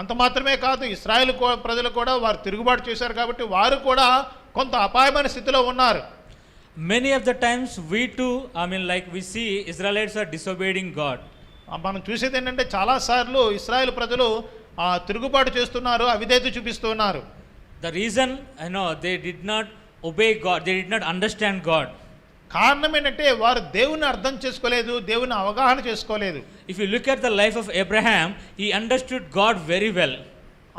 [SPEAKER 2] అంత మాత్రమే కాదు, ఇశ్రాయేలు ప్రజలు కూడా వారు తిరుగుబాటు చేశారు కాబట్టి వారు కూడా కొంత అపాయమైన స్థితిలో ఉన్నారు.
[SPEAKER 1] Many of the times we too, we see Israelites are disobeying God.
[SPEAKER 2] మనం చూసేది ఏంటంటే చాలాసార్లు ఇశ్రాయేలు ప్రజలు తిరుగుబాటు చేస్తున్నారు, అవిధేయత చూపిస్తున్నారు.
[SPEAKER 1] The reason, they did not obey God, they did not understand God.
[SPEAKER 2] కారణం ఏంటంటే వారు దేవుని అర్థం చేసుకోలేదు, దేవుని అవగాహన చేసుకోలేదు.
[SPEAKER 1] If you look at the life of Abraham, he understood God very well.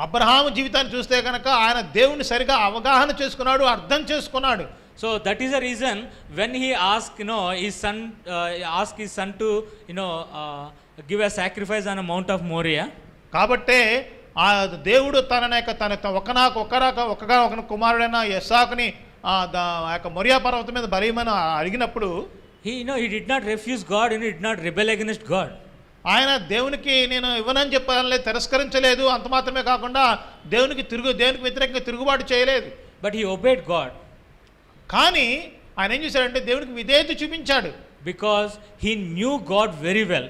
[SPEAKER 2] Abraham జీవితాన్ని చూస్తే కనుక ఆయన దేవుని సరిగా అవగాహన చేసుకున్నాడు, అర్థం చేసుకున్నాడు.
[SPEAKER 1] So that is the reason when he asked his son to give a sacrifice on a Mount of Moriah.
[SPEAKER 2] కాబట్టే ఆ దేవుడు తన ఒక్కగానొక కుమారుడైన యెస్సాకుని ఆ యొక్క మొరియా పర్వతం మీద బలియమని అడిగినప్పుడు
[SPEAKER 1] he did not refuse God and he did not rebel against God.
[SPEAKER 2] ఆయన దేవునికి నేను ఇవ్వనని చెప్పాలని తిరస్కరించలేదు. అంత మాత్రమే కాకుండా దేవునికి వ్యతిరేకంగా తిరుగుబాటు చేయలేదు.
[SPEAKER 1] But he obeyed God.
[SPEAKER 2] కానీ ఆయన ఏం చేశాడంటే దేవునికి విధేయత చూపించాడు.
[SPEAKER 1] Because he knew God very well.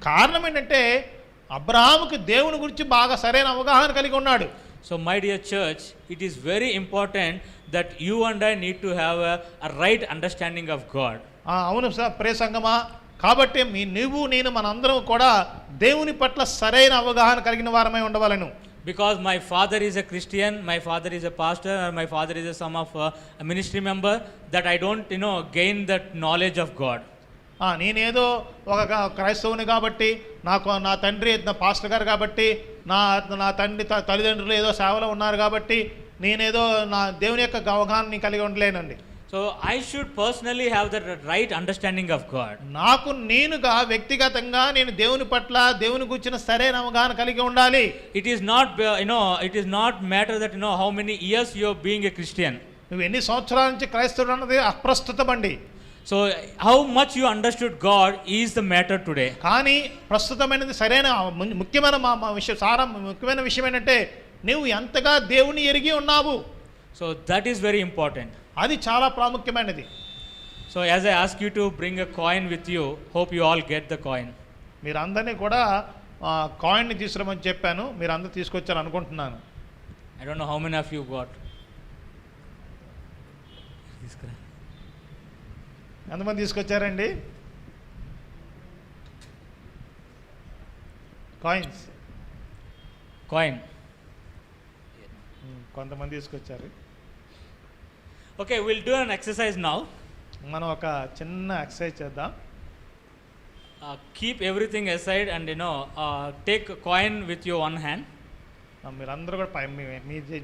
[SPEAKER 2] కారణం ఏంటంటే అబ్రహాముకు దేవుని గురించి బాగా సరైన అవగాహన కలిగి ఉన్నాడు.
[SPEAKER 1] So my dear church, it is very important that you and I need to have a right understanding of God.
[SPEAKER 2] అవును ప్రియ సంగమా, కాబట్టి నీవు నేను మనందరం కూడా దేవుని పట్ల సరైన అవగాహన కలిగిన వారమై ఉండవాలను.
[SPEAKER 1] Because my father is a Christian, my father is a pastor, or my father is a son of a ministry member, that I don't gain that knowledge of God. నేనేదో ఒక క్రైస్తవుని కాబట్టి నా తండ్రి పాస్టర్ గారు కాబట్టి నా తల్లిదండ్రులు ఏదో సేవలో ఉన్నారు కాబట్టి నేనేదో నా దేవుని యొక్క అవగాహన కలిగి ఉండలేనండి. So I should personally have the right understanding of God.
[SPEAKER 2] నాకు నేనుగా వ్యక్తిగతంగా నేను దేవుని పట్ల దేవుని గురించిన సరైన అవగాహన కలిగి ఉండాలి.
[SPEAKER 1] It is not matter that how many years you are being a Christian.
[SPEAKER 2] నువ్వు ఎన్ని సంవత్సరాల నుంచి క్రైస్తవుడు అన్నది అప్రస్తుతమండి.
[SPEAKER 1] So how much you understood God is the matter today.
[SPEAKER 2] కానీ ప్రస్తుతమైనది సరైన ముఖ్యమైన విషయం ఏంటంటే నువ్వు ఎంతగా దేవుని ఎరిగి ఉన్నావు.
[SPEAKER 1] So that is very important.
[SPEAKER 2] అది చాలా ప్రాముఖ్యమైనది.
[SPEAKER 1] So as I ask you to bring a coin with you, hope you all get the coin.
[SPEAKER 2] మీరందరినీ కూడా కాయిన్ని తీసుకురమని చెప్పాను, మీరు అందరూ తీసుకొచ్చారు అనుకుంటున్నాను.
[SPEAKER 1] I don't know how many of you got.
[SPEAKER 2] ఎంతమంది తీసుకొచ్చారండి కాయిన్స్?
[SPEAKER 1] Coin.
[SPEAKER 2] కొంతమంది తీసుకొచ్చారు.
[SPEAKER 1] Okay, we'll do an exercise now.
[SPEAKER 2] మనం ఒక చిన్న ఎక్సర్సైజ్ చేద్దాం.
[SPEAKER 1] Keep everything aside and take a coin with your one hand.
[SPEAKER 2] మీరందరూ కూడా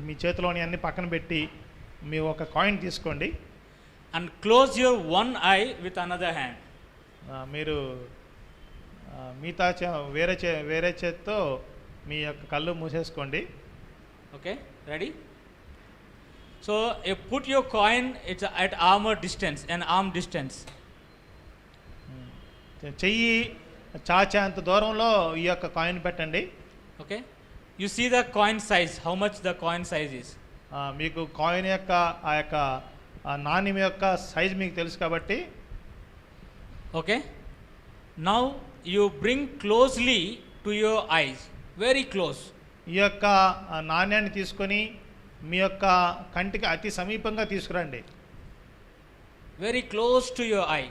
[SPEAKER 2] మీ చేతిలోని అన్ని పక్కన పెట్టి మీ ఒక కాయిన్ తీసుకోండి.
[SPEAKER 1] And close your one eye with another hand.
[SPEAKER 2] మీరు మిగతా వేరే చేత్తో మీ యొక్క కళ్ళు మూసేసుకోండి.
[SPEAKER 1] Okay, ready? So you put your coin, it's at arm distance, an arm distance.
[SPEAKER 2] చెయ్యి చాచేంత దూరంలో ఈ యొక్క కాయిన్ పెట్టండి.
[SPEAKER 1] Okay, you see the coin size, how much the coin size is.
[SPEAKER 2] మీకు కాయిన్ యొక్క ఆ యొక్క నాణ్యం యొక్క సైజ్ మీకు తెలుసు కాబట్టి.
[SPEAKER 1] Okay, now you bring closely to your eyes, very close.
[SPEAKER 2] ఈ యొక్క నాణ్యాన్ని తీసుకొని మీ యొక్క కంటికి అతి సమీపంగా తీసుకురండి.
[SPEAKER 1] Very close to your eye.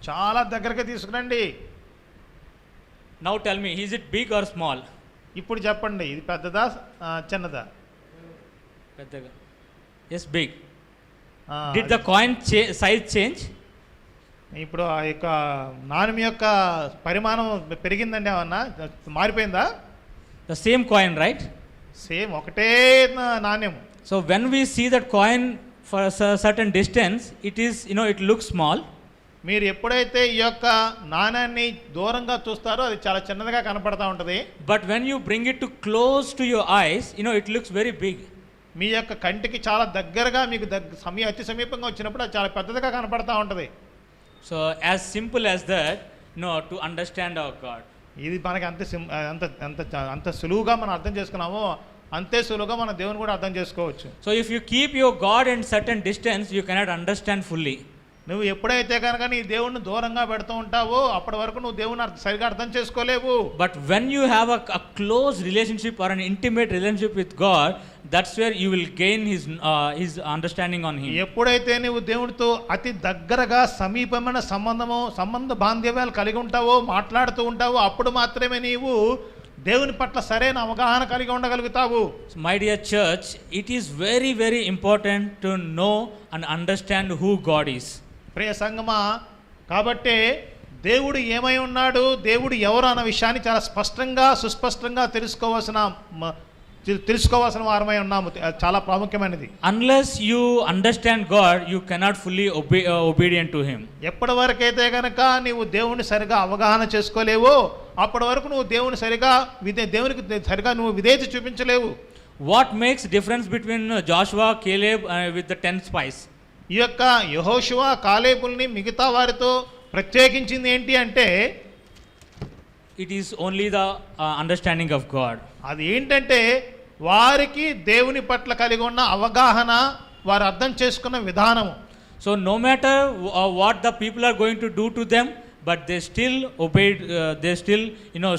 [SPEAKER 2] చాలా దగ్గరగా తీసుకురండి.
[SPEAKER 1] Now tell me, is it big or small?
[SPEAKER 2] ఇప్పుడు చెప్పండి, ఇది పెద్దదా చిన్నదా?
[SPEAKER 1] పెద్దగా. Yes, big. Did the coin size change?
[SPEAKER 2] ఇప్పుడు ఆ యొక్క నాణ్యం యొక్క పరిమాణం పెరిగిందండి, ఏమన్నా మారిపోయిందా?
[SPEAKER 1] The same coin, right?
[SPEAKER 2] Same ఒకటే నాణ్యం.
[SPEAKER 1] So when we see that coin for a certain distance, it is, it looks small.
[SPEAKER 2] మీరు ఎప్పుడైతే ఈ యొక్క నాణ్యాన్ని దూరంగా చూస్తారో అది చాలా చిన్నదిగా కనపడతా ఉంటుంది.
[SPEAKER 1] But when you bring it to close to your eyes, it looks very big.
[SPEAKER 2] మీ యొక్క కంటికి చాలా దగ్గరగా మీకు అతి సమీపంగా వచ్చినప్పుడు అది చాలా పెద్దదిగా కనపడతా ఉంటుంది.
[SPEAKER 1] So as simple as that, to understand our God.
[SPEAKER 2] ఇది మనకి అంత సులువుగా మనం అర్థం చేసుకున్నామో అంతే సులువుగా మన దేవుని కూడా అర్థం చేసుకోవచ్చు.
[SPEAKER 1] So if you keep your God in certain distance, you cannot understand fully.
[SPEAKER 2] నువ్వు ఎప్పుడైతే కనుక నీ దేవుణ్ణి దూరంగా పెడుతూ ఉంటావో అప్పటి వరకు నువ్వు దేవుని సరిగా అర్థం చేసుకోలేవు.
[SPEAKER 1] But when you have a close relationship or an intimate relationship with God, that's where you will gain his understanding on him.
[SPEAKER 2] ఎప్పుడైతే నువ్వు దేవునితో అతి దగ్గరగా సమీపమైన సంబంధ బాంధవ్యాలు కలిగి ఉంటావో, మాట్లాడుతూ ఉంటావో, అప్పుడు మాత్రమే నీవు దేవుని పట్ల సరైన అవగాహన కలిగి ఉండగలుగుతావు.
[SPEAKER 1] My dear church, it is very, very important to know and understand who God is.
[SPEAKER 2] ప్రియ సంగమా, కాబట్టి దేవుడు ఏమై ఉన్నాడు, దేవుడు ఎవరు అన్న విషయాన్ని చాలా స్పష్టంగా సుస్పష్టంగా తెలుసుకోవాల్సిన వారమై ఉన్నాము. చాలా ప్రాముఖ్యమైనది.
[SPEAKER 1] Unless you understand God, you cannot fully obedient to him.
[SPEAKER 2] ఎప్పటి వరకైతే కనుక నీవు దేవుని సరిగా అవగాహన చేసుకోలేవో అప్పటి వరకు నువ్వు దేవునికి సరిగా నువ్వు విధేయత చూపించలేవు.
[SPEAKER 1] What makes difference between Joshua, Caleb with the 10 spies?
[SPEAKER 2] ఈ యొక్క యెహోషువ కాలేబుల్ని మిగతా వారితో ప్రత్యేకించింది ఏంటి అంటే,
[SPEAKER 1] it is only the understanding of God.
[SPEAKER 2] అది ఏంటంటే వారికి దేవుని పట్ల కలిగి ఉన్న అవగాహన, వారు అర్థం చేసుకున్న విధానము.
[SPEAKER 1] So no matter what the people are going to do to them, but they still obeyed, they still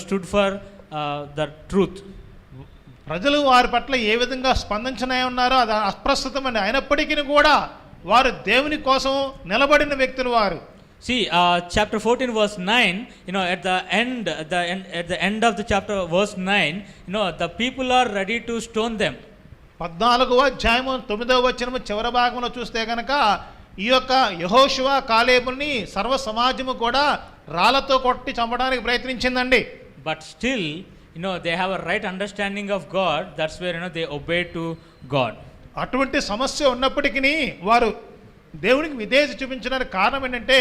[SPEAKER 1] stood for the truth.
[SPEAKER 2] ప్రజలు వారి పట్ల ఏ విధంగా స్పందించనే ఉన్నారో అది అప్రస్తుతమని అయినప్పటికీ కూడా వారు దేవుని కోసం నిలబడిన వ్యక్తులు వారు.
[SPEAKER 1] See, chapter 14 verse 9, at the end of the chapter verse 9, the people are ready to stone them. 14వ
[SPEAKER 2] అధ్యాయము 9వ వచనము చివరి భాగంలో చూస్తే కనుక ఈ యొక్క యెహోషువ కాలేబుని సర్వ సమాజము కూడా రాళ్లతో కొట్టి చంపడానికి ప్రయత్నించిందండి.
[SPEAKER 1] But still, they have a right understanding of God. That's where they obey to God.
[SPEAKER 2] అటువంటి సమస్య ఉన్నప్పటికీ వారు దేవునికి విధేయత చూపించడానికి కారణం ఏంటంటే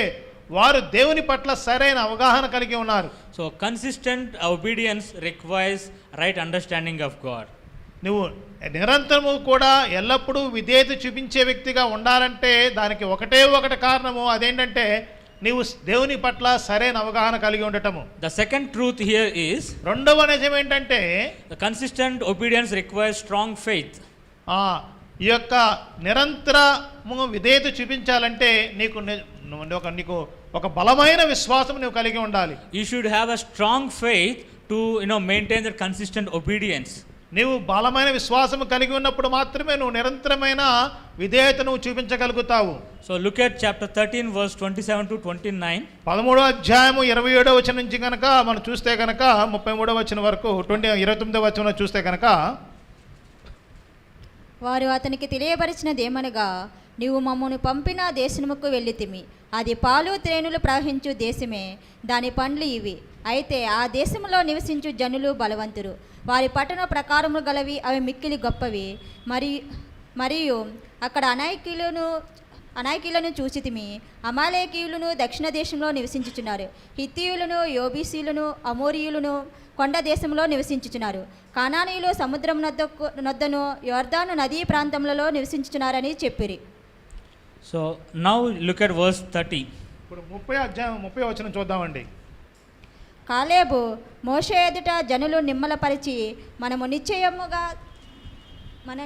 [SPEAKER 2] వారు దేవుని పట్ల సరైన అవగాహన కలిగి ఉన్నారు.
[SPEAKER 1] So consistent obedience requires right understanding of God.
[SPEAKER 2] నువ్వు నిరంతరము కూడా ఎల్లప్పుడూ విధేయత చూపించే వ్యక్తిగా ఉండాలంటే దానికి ఒకటి కారణము, అదేంటంటే నీవు దేవుని పట్ల సరైన అవగాహన కలిగి ఉండటము.
[SPEAKER 1] The second truth here is,
[SPEAKER 2] రెండవ నిజం ఏంటంటే,
[SPEAKER 1] the consistent obedience requires strong faith.
[SPEAKER 2] ఈ యొక్క నిరంతరము విధేయత చూపించాలంటే నీకు నీకు ఒక బలమైన విశ్వాసం నువ్వు కలిగి ఉండాలి.
[SPEAKER 1] You should have a strong faith to maintain that consistent obedience.
[SPEAKER 2] నీవు బలమైన విశ్వాసం కలిగి ఉన్నప్పుడు మాత్రమే నువ్వు నిరంతరమైన విధేయత నువ్వు చూపించగలుగుతావు.
[SPEAKER 1] So look at chapter 13 verse 27 to 29.
[SPEAKER 2] 13వ అధ్యాయము 27వ వచనం నుంచి కనుక మనం చూస్తే కనుక 33వ వచనం వరకు 29వ వచనం చూస్తే కనుక
[SPEAKER 3] వారు అతనికి తెలియపరిచినదేమనగా, నీవు మమ్మను పంపిన దేశముకు వెళ్ళితిమి, అది పాలు త్రేణులు ప్రవహించు దేశమే, దాని పండ్లు ఇవి. అయితే ఆ దేశంలో నివసించు జనులు బలవంతులు, వారి పట్టణ ప్రకారములు గలవి, అవి మిక్కిలి గొప్పవి. మరియు అక్కడ అనాయకులను చూసితిమి. అమాలేకీయులను దక్షిణ దేశంలో నివసించుచున్నారు. హిత్తీయులను, యోబీసీలను, అమోరీయులను కొండ దేశంలో నివసించుచున్నారు. కానానీయులు సముద్రం నొద్దను యోర్దాను నదీ ప్రాంతములలో నివసించుచున్నారని చెప్పిరి.
[SPEAKER 1] So now look at verse 30.
[SPEAKER 2] ఇప్పుడు 30వ వచనం చూద్దామండి.
[SPEAKER 3] కాలేబు మోషే ఎదుట జనులు నిమ్మలపరిచి, మనము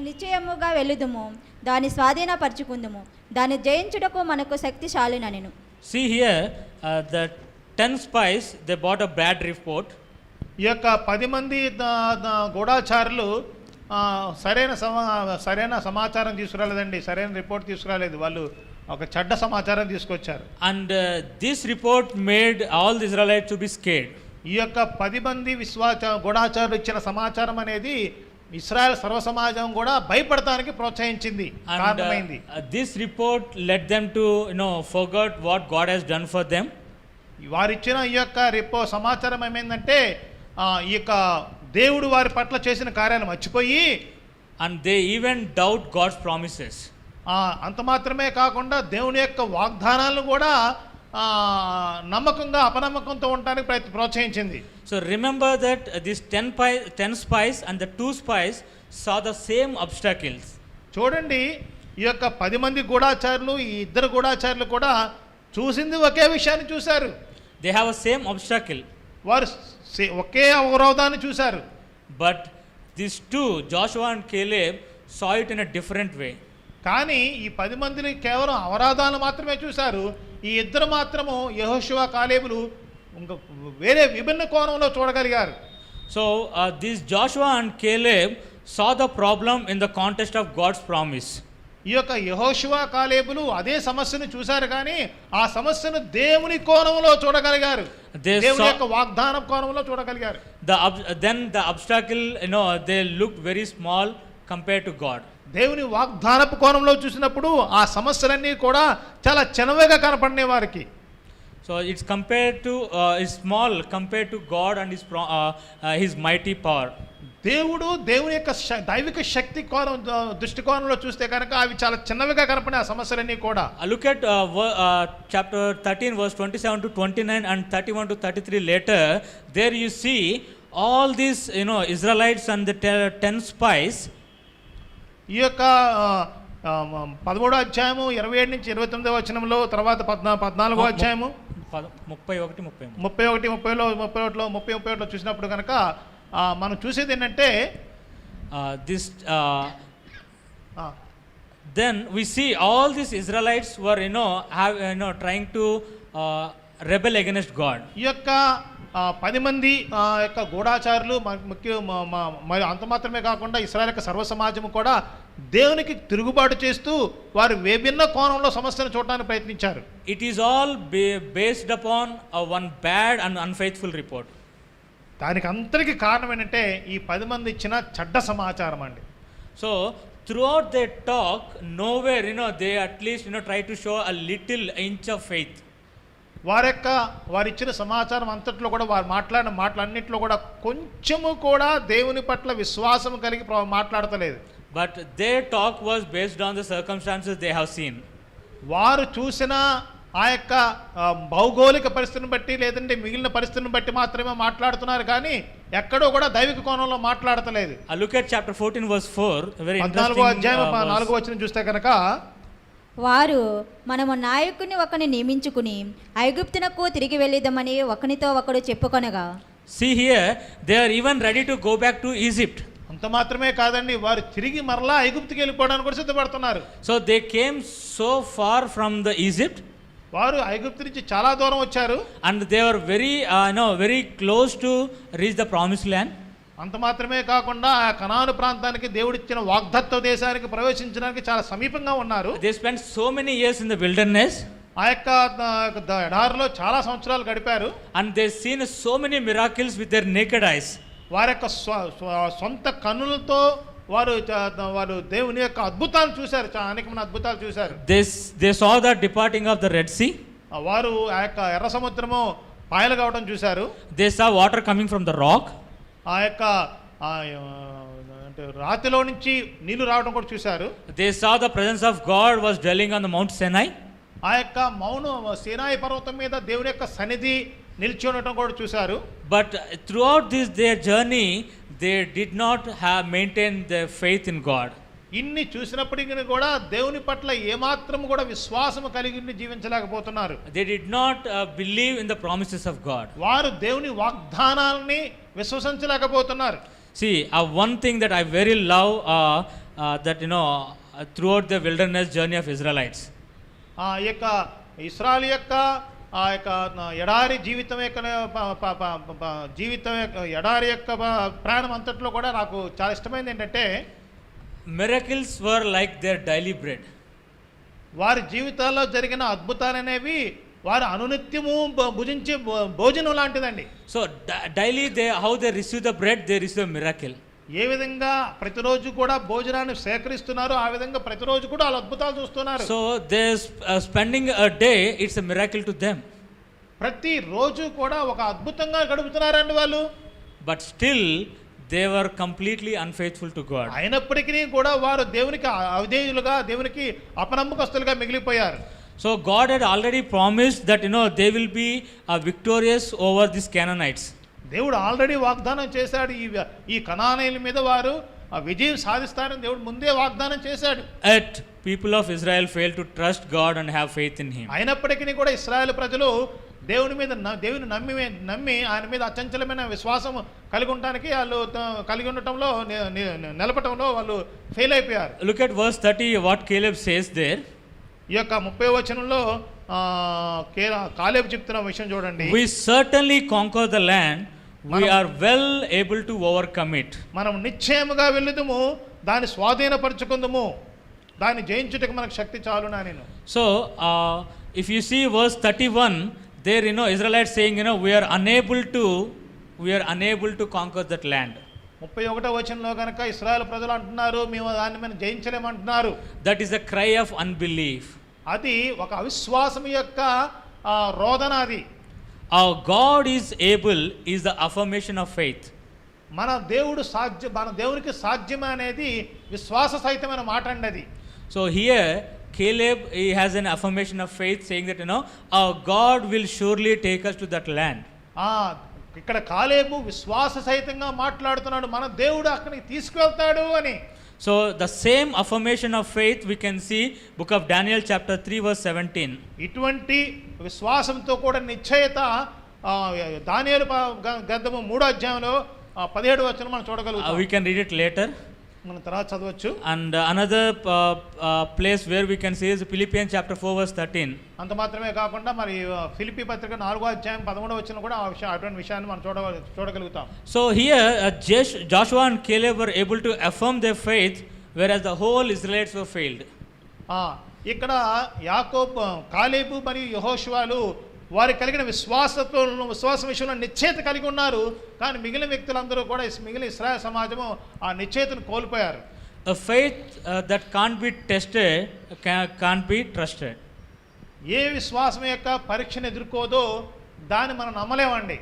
[SPEAKER 3] నిశ్చయముగా వెళ్ళుదుము, దాన్ని స్వాధీనపరచుకుందుము, దాన్ని జయించుటకు మనకు శక్తిశాలినెను.
[SPEAKER 1] See here, the 10 spies, they bought a bad report.
[SPEAKER 2] ఈ యొక్క 10 మంది గూఢాచారులు సరైన సమాచారం తీసుకురాలేదండి, సరైన రిపోర్ట్ తీసుకురాలేదు. వాళ్ళు ఒక చెడ్డ సమాచారం తీసుకొచ్చారు.
[SPEAKER 1] And this report made all the Israelites to be scared.
[SPEAKER 2] ఈ యొక్క 10 మంది గూఢాచారులు ఇచ్చిన సమాచారం అనేది ఇశ్రాయేల్ సర్వ సమాజం కూడా భయపడటానికి ప్రోత్సహించింది, కారణమైంది.
[SPEAKER 1] This report led them to forget what God has done for them.
[SPEAKER 2] వారిచ్చిన ఈ యొక్క సమాచారం ఏమైందంటే ఈ యొక్క దేవుడు వారి పట్ల చేసిన కార్యాలు మర్చిపోయి,
[SPEAKER 1] and they even doubt God's promises.
[SPEAKER 2] అంత మాత్రమే కాకుండా దేవుని యొక్క వాగ్దానాలను కూడా నమ్మకంగా అపనమ్మకంతో ఉండడానికి ప్రోత్సహించింది.
[SPEAKER 1] So remember that these 10 spies and the 2 spies saw the same obstacles.
[SPEAKER 2] చూడండి, ఈ యొక్క 10 మంది గూఢాచారులు, ఈ 2 గూఢాచారులు కూడా చూసింది ఒకే విషయాన్ని చూశారు.
[SPEAKER 1] They have a same obstacle.
[SPEAKER 2] వారు ఒకే అవరోధాన్ని చూశారు.
[SPEAKER 1] But these 2, Joshua and Caleb, saw it in a different way.
[SPEAKER 2] కానీ ఈ 10 మందిని కేవలం అవరోధాలు మాత్రమే చూశారు. ఈ 2 మాత్రము యెహోషువ కాలేబులు ఇంకా వేరే విభిన్న కోణంలో చూడగలిగారు.
[SPEAKER 1] So these Joshua and Caleb saw the problem in the context of God's promise.
[SPEAKER 2] ఈ యొక్క యెహోషువ కాలేబులు అదే సమస్యను చూశారు, కానీ ఆ సమస్యను దేవుని కోణంలో చూడగలిగారు, దేవుని యొక్క వాగ్దానం కోణంలో చూడగలిగారు.
[SPEAKER 1] Then the obstacle, they looked very small compared to God.
[SPEAKER 2] దేవుని వాగ్దానపు కోణంలో చూసినప్పుడు ఆ సమస్యలన్నీ కూడా చాలా చిన్నవిగా కనపడినాయి వారికి.
[SPEAKER 1] So it's compared to it's small compared to God and his mighty power.
[SPEAKER 2] దేవుని యొక్క దైవిక శక్తి కోణం దృష్టికోణంలో చూస్తే కనుక అవి చాలా చిన్నవిగా కనపడే ఆ సమస్యలన్నీ కూడా.
[SPEAKER 1] Look at chapter 13 verse 27 to 29 and 31 to 33 later. There you see all these Israelites and the 10 spies.
[SPEAKER 2] ఈ యొక్క 13వ అధ్యాయము 27 నుంచి 29వ వచనంలో, తర్వాత 14వ అధ్యాయము 31 చూసినప్పుడు కనుక మనం చూసేది ఏంటంటే
[SPEAKER 1] then we see all these Israelites were trying to rebel against God.
[SPEAKER 2] ఈ యొక్క 10 మంది యొక్క గూఢాచారులు మరి అంత మాత్రమే కాకుండా ఇశ్రాయేల్ యొక్క సర్వ సమాజము కూడా దేవునికి తిరుగుబాటు చేస్తూ వారు విభిన్న కోణంలో సమస్యను చూడడానికి ప్రయత్నించారు.
[SPEAKER 1] It is all based upon one bad and unfaithful report.
[SPEAKER 2] దానికి అంతటికి కారణం ఏంటంటే ఈ 10 మంది ఇచ్చిన చెడ్డ సమాచారం అండి.
[SPEAKER 1] So throughout their talk, nowhere they at least try to show a little inch of faith. వారిచ్చిన సమాచారం అంతట్లో కూడా వారు మాట్లాడిన మాటలన్నింటిలో కూడా కొంచెము కూడా దేవుని పట్ల విశ్వాసం కలిగి మాట్లాడతలేదు. But their talk was based on the circumstances they have seen.
[SPEAKER 2] వారు చూసిన ఆ యొక్క భౌగోళిక పరిస్థితిని బట్టి లేదంటే మిగిలిన పరిస్థితిని బట్టి మాత్రమే మాట్లాడుతున్నారు, కానీ ఎక్కడో కూడా దైవిక కోణంలో మాట్లాడతలేదు.
[SPEAKER 1] Look at chapter 14 verse 4. Very interesting.
[SPEAKER 2] 14వ అధ్యాయం 4వ వచనం చూస్తే కనుక,
[SPEAKER 3] వారు మనము నాయకుని ఒకని నియమించుకుని ఐగుప్తునకు తిరిగి వెళ్ళిద్దామని ఒకనితో ఒకడు చెప్పుకొనగా.
[SPEAKER 1] See here, they are even ready to go back to Egypt.
[SPEAKER 2] అంత మాత్రమే కాదండి, వారు తిరిగి మరలా ఐగుప్తుకి వెళ్ళిపోవడానికి కూడా సిద్ధపడుతున్నారు.
[SPEAKER 1] So they came so far from the Egypt.
[SPEAKER 2] వారు ఐగుప్తు నుంచి చాలా దూరం వచ్చారు.
[SPEAKER 1] and they were very close to reach the promised land.
[SPEAKER 2] అంత మాత్రమే కాకుండా ఆ కనాను ప్రాంతానికి దేవుడిచ్చిన వాగ్దత్త దేశానికి ప్రవేశించడానికి చాలా సమీపంగా ఉన్నారు.
[SPEAKER 1] They spent so many years in the wilderness,
[SPEAKER 2] ఆ యొక్క ఎడారిలో చాలా సంవత్సరాలు గడిపారు.
[SPEAKER 1] and they seen so many miracles with their naked eyes.
[SPEAKER 2] వారి యొక్క సొంత కన్నులతో వారు దేవుని యొక్క అద్భుతాలు చూశారు, అనేకమైన అద్భుతాలు చూశారు.
[SPEAKER 1] They saw the departing of the Red Sea.
[SPEAKER 2] వారు ఆ యొక్క ఎర్ర సముద్రము పాయలు కావడం చూశారు.
[SPEAKER 1] They saw water coming from the rock.
[SPEAKER 2] ఆ యొక్క అంటే రాతిలో నుంచి నీళ్లు రావడం కూడా చూశారు.
[SPEAKER 1] They saw the presence of God was dwelling on the Mount Sinai.
[SPEAKER 2] ఆ యొక్క సీనాయి పర్వతం మీద దేవుని యొక్క సన్నిధి నిలిచి ఉండటం కూడా చూశారు.
[SPEAKER 1] But throughout their journey, they did not have maintained their faith in God.
[SPEAKER 2] ఇన్ని చూసినప్పటికీ కూడా దేవుని పట్ల ఏమాత్రం కూడా విశ్వాసం కలిగి జీవించలేకపోతున్నారు.
[SPEAKER 1] They did not believe in the promises of God.
[SPEAKER 2] వారు దేవుని వాగ్దానాలని విశ్వసించలేకపోతున్నారు.
[SPEAKER 1] See, one thing that I very love that throughout the wilderness journey of Israelites.
[SPEAKER 2] ఆ యొక్క ఇశ్రాయేలు యొక్క ఆ యొక్క ఎడారి జీవితం యొక్క ఎడారి యొక్క ప్రయాణం అంతట్లో కూడా నాకు చాలా ఇష్టమైనది ఏంటంటే,
[SPEAKER 1] miracles were like their daily bread.
[SPEAKER 2] వారి జీవితాల్లో జరిగిన అద్భుతాలు అనేవి వారు అనునిత్యము భుజించే భోజనం లాంటిదండి.
[SPEAKER 1] So daily how they receive the bread, they receive a miracle.
[SPEAKER 2] ఏ విధంగా ప్రతిరోజు కూడా భోజనాన్ని సేకరిస్తున్నారో ఆ విధంగా ప్రతిరోజు కూడా వాళ్ళు అద్భుతాలు చూస్తున్నారు.
[SPEAKER 1] So they spending a day, it's a miracle to them.
[SPEAKER 2] ప్రతిరోజు కూడా ఒక అద్భుతంగా గడుపుతున్నారండి వాళ్ళు.
[SPEAKER 1] But still they were completely unfaithful to God.
[SPEAKER 2] అయినప్పటికీ కూడా వారు దేవునికి అవిధేయులుగా, దేవునికి అపనమ్మకస్తులుగా మిగిలిపోయారు.
[SPEAKER 1] So God had already promised that they will be victorious over these Canaanites.
[SPEAKER 2] దేవుడు ఆల్రెడీ వాగ్దానం చేశాడు, ఈ కనానీయుల మీద వారు విజయం సాధిస్తారని దేవుడు ముందే వాగ్దానం చేశాడు.
[SPEAKER 1] Yet people of Israel failed to trust God and have faith in Him.
[SPEAKER 2] అయినప్పటికీ కూడా ఇశ్రాయేలు ప్రజలు దేవుని నమ్మి ఆయన మీద అచంచలమైన విశ్వాసం కలిగి ఉండటానికి వాళ్ళు కలిగి ఉండటంలో నిలపటంలో వాళ్ళు ఫెయిల్ అయిపోయారు.
[SPEAKER 1] Look at verse 30, what Caleb says there.
[SPEAKER 2] ఈ యొక్క 30వ వచనంలో కాలేబు చెప్తున్న విషయం చూడండి.
[SPEAKER 1] We certainly conquer the land, we are well able to overcome it.
[SPEAKER 2] మనం నిశ్చయముగా వెళ్ళుదుము, దాన్ని స్వాధీనపరచుకుందుము, దాన్ని జయించుటకు మనకు శక్తి చాలునా నేను.
[SPEAKER 1] So if you see verse 31, there Israelites saying we are unable to conquer that land.
[SPEAKER 2] 31వ వచనంలో కనుక ఇశ్రాయేలు ప్రజలు అంటున్నారు, మేము దాన్ని మనం జయించలేమంటున్నారు.
[SPEAKER 1] That is a cry of unbelief.
[SPEAKER 2] అది ఒక అవిశ్వాసం యొక్క రోదన. అది
[SPEAKER 1] our God is able is the affirmation of faith.
[SPEAKER 2] మన దేవునికి సాధ్యం అనేది విశ్వాస సహితమైన మాట అండి అది.
[SPEAKER 1] So here Caleb, he has an affirmation of faith saying that our God will surely take us to that land.
[SPEAKER 2] ఇక్కడ కాలేబు విశ్వాస సహితంగా మాట్లాడుతున్నాడు, మన దేవుడు అక్కడికి తీసుకువెళ్తాడు అని.
[SPEAKER 1] So the same affirmation of faith we can see book of Daniel chapter 3 verse 17.
[SPEAKER 2] ఇటువంటి విశ్వాసంతో కూడా నిశ్చయత దానియేలు గ్రంథము 3వ అధ్యాయంలో 17వ వచనం మనం చూడగలుగుతాం.
[SPEAKER 1] We can read it later.
[SPEAKER 2] మనం తర్వాత చదవచ్చు.
[SPEAKER 1] And another place where we can see is Philippians chapter 4 verse 13.
[SPEAKER 2] అంత మాత్రమే కాకుండా మరి ఫిలిప్పీ పత్రిక 4వ అధ్యాయం 13వ వచనం కూడా అటువంటి విషయాన్ని మనం చూడగలుగుతాం.
[SPEAKER 1] So here Joshua and Caleb were able to affirm their faith, whereas the whole Israelites were failed.
[SPEAKER 2] ఇక్కడ కాలేబు మరియు యెహోషువలు వారి కలిగిన విశ్వాసం విషయంలో నిశ్చయత కలిగి ఉన్నారు, కానీ మిగిలిన వ్యక్తులందరూ కూడా మిగిలిన ఇశ్రాయేలు సమాజము ఆ నిశ్చయతను కోల్పోయారు.
[SPEAKER 1] A faith that can't be tested can't be trusted.
[SPEAKER 2] ఏ విశ్వాసం యొక్క పరీక్షను ఎదుర్కోదో దాన్ని మనం నమ్మలేమండి.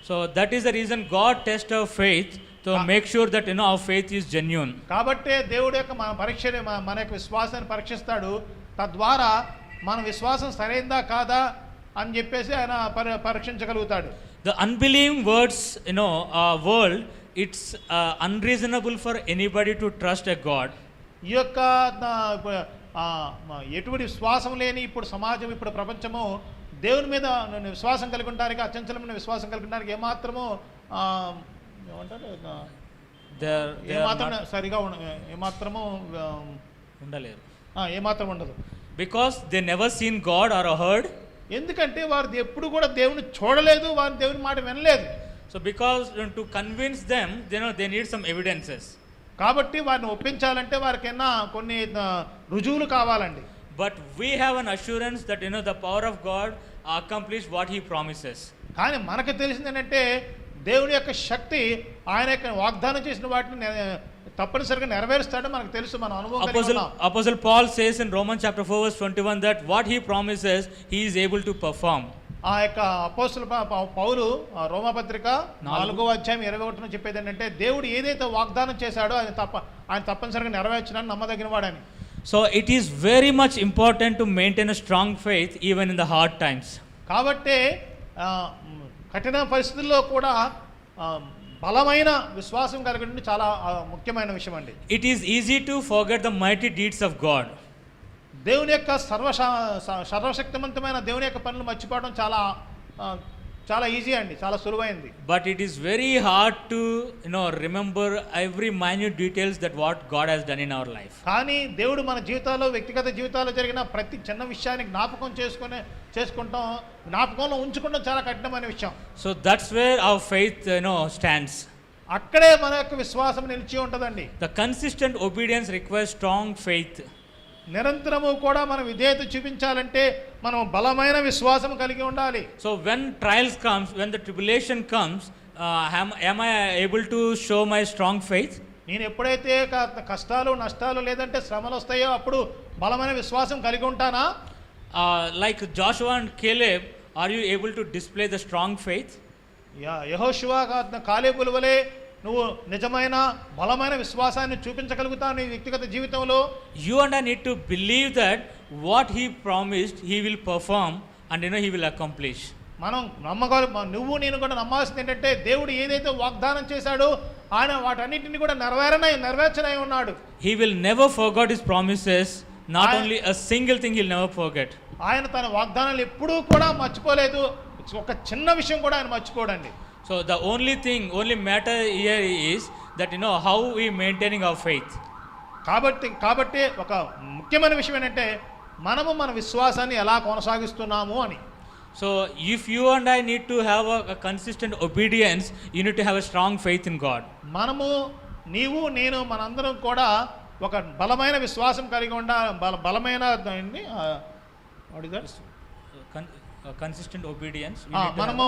[SPEAKER 1] So that is the reason God tests our faith to make sure that our faith is genuine.
[SPEAKER 2] కాబట్టి దేవుడు యొక్క మన యొక్క విశ్వాసాన్ని పరీక్షిస్తాడు, తద్వారా మన విశ్వాసం సరైనదా కాదా అని చెప్పేసి ఆయన పరీక్షించగలుగుతాడు.
[SPEAKER 1] The unbelieving world, it's unreasonable for anybody to trust a God.
[SPEAKER 2] ఈ యొక్క ఎటువంటి విశ్వాసం లేని సమాజం, ప్రపంచము దేవుని మీద విశ్వాసం కలిగి ఉండడానికి, అచంచలమైన విశ్వాసం కలిగి ఉండడానికి ఏమాత్రము ఏమాత్రం సరిగా ఏమాత్రము
[SPEAKER 1] ఉండలేరు,
[SPEAKER 2] ఏమాత్రం ఉండదు.
[SPEAKER 1] Because they never seen God or heard.
[SPEAKER 2] ఎందుకంటే వారు ఎప్పుడు కూడా దేవుని చూడలేదు, వారు దేవుని మాట వినలేదు.
[SPEAKER 1] So because to convince them, they need some evidences.
[SPEAKER 2] కాబట్టి వారిని ఒప్పించాలంటే వారికైనా కొన్ని రుజువులు కావాలండి.
[SPEAKER 1] But we have an assurance that the power of God accomplish what he promises.
[SPEAKER 2] కానీ మనకు తెలిసింది ఏంటంటే దేవుని యొక్క శక్తి ఆయన యొక్క వాగ్దానం చేసిన వాటిని తప్పనిసరిగా నెరవేరుస్తాడో మనకు తెలుసు, మన అనుభవం.
[SPEAKER 1] Apostle Paul says in Romans chapter 4 verse 21 that what he promises he is able to perform.
[SPEAKER 2] ఆ యొక్క అపోస్తలుల పౌలు రోమాపత్రిక 4వ అధ్యాయం 21 చెప్పేది ఏంటంటే దేవుడు ఏదైతే వాగ్దానం చేశాడో ఆయన తప్పనిసరిగా నెరవేర్చడానికి నమ్మదగిన వాడని.
[SPEAKER 1] So it is very much important to maintain a strong faith even in the hard times.
[SPEAKER 2] కాబట్టి కఠిన పరిస్థితుల్లో కూడా బలమైన విశ్వాసం కలిగి చాలా ముఖ్యమైన విషయం అండి.
[SPEAKER 1] It is easy to forget the mighty deeds of God.
[SPEAKER 2] దేవుని యొక్క సర్వశక్తివంతమైన దేవుని యొక్క పనులు మర్చిపోవడం చాలా ఈజీ అండి, చాలా సులువైంది.
[SPEAKER 1] But it is very hard to remember every minute details that what God has done in our life.
[SPEAKER 2] కానీ దేవుడు మన జీవితాల్లో, వ్యక్తిగత జీవితాల్లో జరిగిన ప్రతి చిన్న విషయాన్ని జ్ఞాపకంలో ఉంచుకోవడం చాలా కఠినమైన విషయం.
[SPEAKER 1] So that's where our faith stands.
[SPEAKER 2] అక్కడే మన యొక్క విశ్వాసం నిలిచి ఉంటుందండి.
[SPEAKER 1] The consistent obedience requires strong faith.
[SPEAKER 2] నిరంతరము కూడా మనం విధేయత చూపించాలంటే మనం బలమైన విశ్వాసం కలిగి ఉండాలి.
[SPEAKER 1] So when trials comes, when the tribulation comes, am I able to show my strong faith?
[SPEAKER 2] నేను ఎప్పుడైతే కష్టాలు, నష్టాలు లేదంటే శ్రమలు వస్తాయో అప్పుడు బలమైన విశ్వాసం కలిగి ఉంటానా?
[SPEAKER 1] Like Joshua and Caleb, are you able to display the strong faith?
[SPEAKER 2] యెహోషువ కాలేబుల వలె నువ్వు నిజమైన బలమైన విశ్వాసాన్ని చూపించగలుగుతావు నీ వ్యక్తిగత జీవితంలో.
[SPEAKER 1] You and I need to believe that what he promised he will perform and he will accomplish.
[SPEAKER 2] మనం నువ్వు నేను కూడా నమ్మాల్సింది ఏంటంటే దేవుడు ఏదైతే వాగ్దానం చేశాడో ఆయన వాటన్నిటిని కూడా నెరవేర్చనై ఉన్నాడు.
[SPEAKER 1] He will never forget his promises. Not only a single thing he'll never forget.
[SPEAKER 2] ఆయన తన వాగ్దానాలు ఎప్పుడూ కూడా మర్చిపోలేదు. ఒక చిన్న విషయం కూడా ఆయన మర్చిపోడండి.
[SPEAKER 1] So the only matter here is that how we maintaining our faith.
[SPEAKER 2] కాబట్టి ఒక ముఖ్యమైన విషయం ఏంటంటే మనము మన విశ్వాసాన్ని ఎలా కొనసాగిస్తున్నాము అని.
[SPEAKER 1] So if you and I need to have a consistent obedience, you need to have a strong faith in God.
[SPEAKER 2] నీవు నేను మనందరం కూడా ఒక బలమైన విశ్వాసం కలిగి బలమైన
[SPEAKER 1] consistent obedience.
[SPEAKER 2] మనము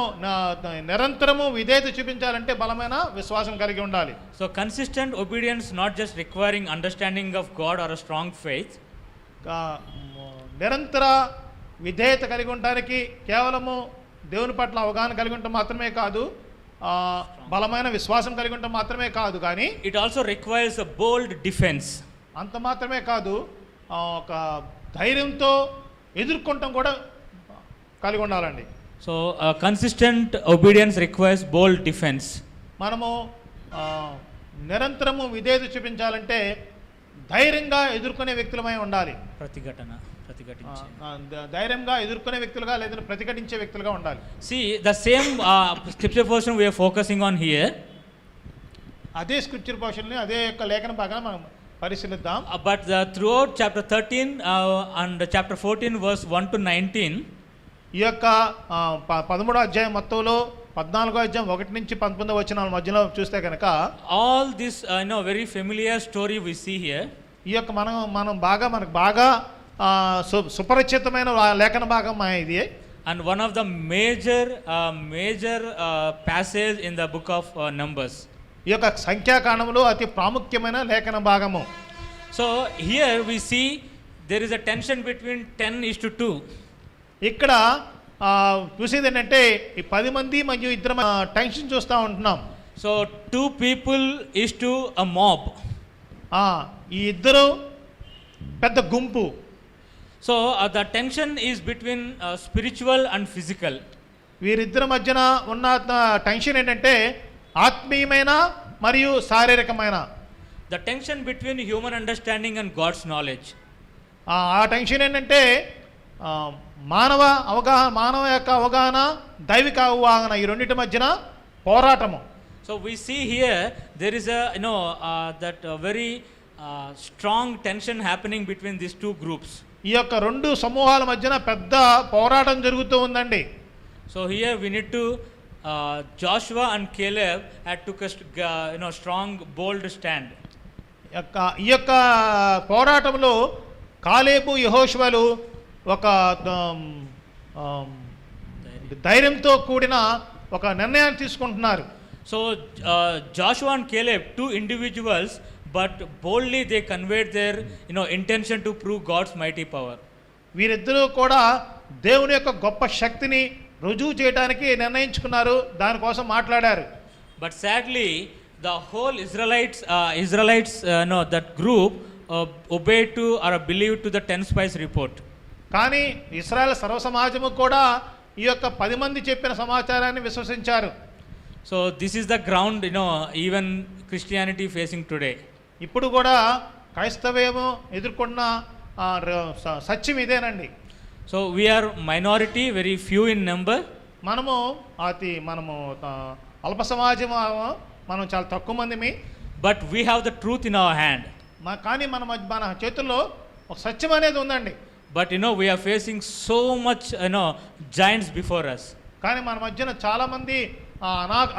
[SPEAKER 2] నిరంతరము విధేయత చూపించాలంటే బలమైన విశ్వాసం కలిగి ఉండాలి.
[SPEAKER 1] So consistent obedience not just requiring understanding of God or a strong faith.
[SPEAKER 2] నిరంతర విధేయత కలిగి ఉండడానికి కేవలము దేవుని పట్ల అవగాహన కలిగి ఉండటం మాత్రమే కాదు, బలమైన విశ్వాసం కలిగి ఉండటం మాత్రమే కాదు, కానీ
[SPEAKER 1] it also requires a bold defense.
[SPEAKER 2] అంత మాత్రమే కాదు, ఒక ధైర్యంతో ఎదుర్కొనటం కూడా కలిగి ఉండాలండి.
[SPEAKER 1] So consistent obedience requires bold defense.
[SPEAKER 2] మనము నిరంతరము విధేయత చూపించాలంటే ధైర్యంగా ఎదుర్కొనే వ్యక్తులమై ఉండాలి. ధైర్యంగా ఎదుర్కొనే వ్యక్తులుగా లేదా ప్రతిఘటించే వ్యక్తులుగా ఉండాలి.
[SPEAKER 1] See the same scripture portion we are focusing on here.
[SPEAKER 2] అదే స్క్రిప్చర్ పోర్షన్ని, అదే యొక్క లేఖన భాగాన్ని మనం పరిశీలిద్దాం.
[SPEAKER 1] But throughout chapter 13 and chapter 14 verse 1 to 19,
[SPEAKER 2] ఈ యొక్క 13వ అధ్యాయం మొత్తంలో 14వ అధ్యాయం 1 నుంచి 19వ వచనాల మధ్యలో చూస్తే కనుక
[SPEAKER 1] all this very familiar story we see here.
[SPEAKER 2] ఈ యొక్క మనకు బాగా సుపరిచితమైన లేఖన భాగం ఇది.
[SPEAKER 1] And one of the major passage in the book of Numbers.
[SPEAKER 2] ఈ యొక్క సంఖ్యాకాండములో అతి ప్రాముఖ్యమైన లేఖన భాగము.
[SPEAKER 1] So here we see there is a tension between 10:2.
[SPEAKER 2] ఇక్కడ చూసేది ఏంటంటే ఈ 10 మంది మరియు ఇద్దరు టెన్షన్ చూస్తూ ఉంటున్నాం.
[SPEAKER 1] So 2 people is to a mob.
[SPEAKER 2] ఈ ఇద్దరు పెద్ద గుంపు.
[SPEAKER 1] So the tension is between spiritual and physical.
[SPEAKER 2] వీరిద్దరి మధ్యన ఉన్న టెన్షన్ ఏంటంటే ఆత్మీయమైన మరియు శారీరకమైన.
[SPEAKER 1] The tension between human understanding and God's knowledge.
[SPEAKER 2] ఆ టెన్షన్ ఏంటంటే మానవ యొక్క అవగాహన, దైవిక అవగాహన, ఈ రెండింటి మధ్యన పోరాటము.
[SPEAKER 1] So we see here there is that very strong tension happening between these two groups.
[SPEAKER 2] ఈ యొక్క రెండు సమూహాల మధ్యన పెద్ద పోరాటం జరుగుతూ ఉందండి.
[SPEAKER 1] So here we need to Joshua and Caleb had took a strong, bold stand.
[SPEAKER 2] ఈ యొక్క పోరాటంలో కాలేబు యెహోషువలు ఒక ధైర్యంతో కూడిన ఒక నిర్ణయాన్ని తీసుకుంటున్నారు.
[SPEAKER 1] So Joshua and Caleb, two individuals, but boldly they conveyed their intention to prove God's mighty power.
[SPEAKER 2] వీరిద్దరూ కూడా దేవుని యొక్క గొప్ప శక్తిని రుజువు చేయడానికి నిర్ణయించుకున్నారు, దానికోసం మాట్లాడారు.
[SPEAKER 1] But sadly the whole Israelites that group obeyed to or believed to the 10 spies report.
[SPEAKER 2] కానీ ఇశ్రాయేల్ సర్వ సమాజము కూడా ఈ యొక్క 10 మంది చెప్పిన సమాచారాన్ని విశ్వసించారు.
[SPEAKER 1] So this is the ground even Christianity facing today.
[SPEAKER 2] ఇప్పుడు కూడా క్రైస్తవ్యము ఎదుర్కొన్న సత్యం ఇదేనండి.
[SPEAKER 1] So we are minority, very few in number.
[SPEAKER 2] మనము అల్ప సమాజం, మనం చాలా తక్కువ మందిమి.
[SPEAKER 1] But we have the truth in our hand.
[SPEAKER 2] కానీ మన చేతుల్లో ఒక సత్యం అనేది ఉందండి.
[SPEAKER 1] But we are facing so much giants before us.
[SPEAKER 2] కానీ మన మధ్యన చాలా మంది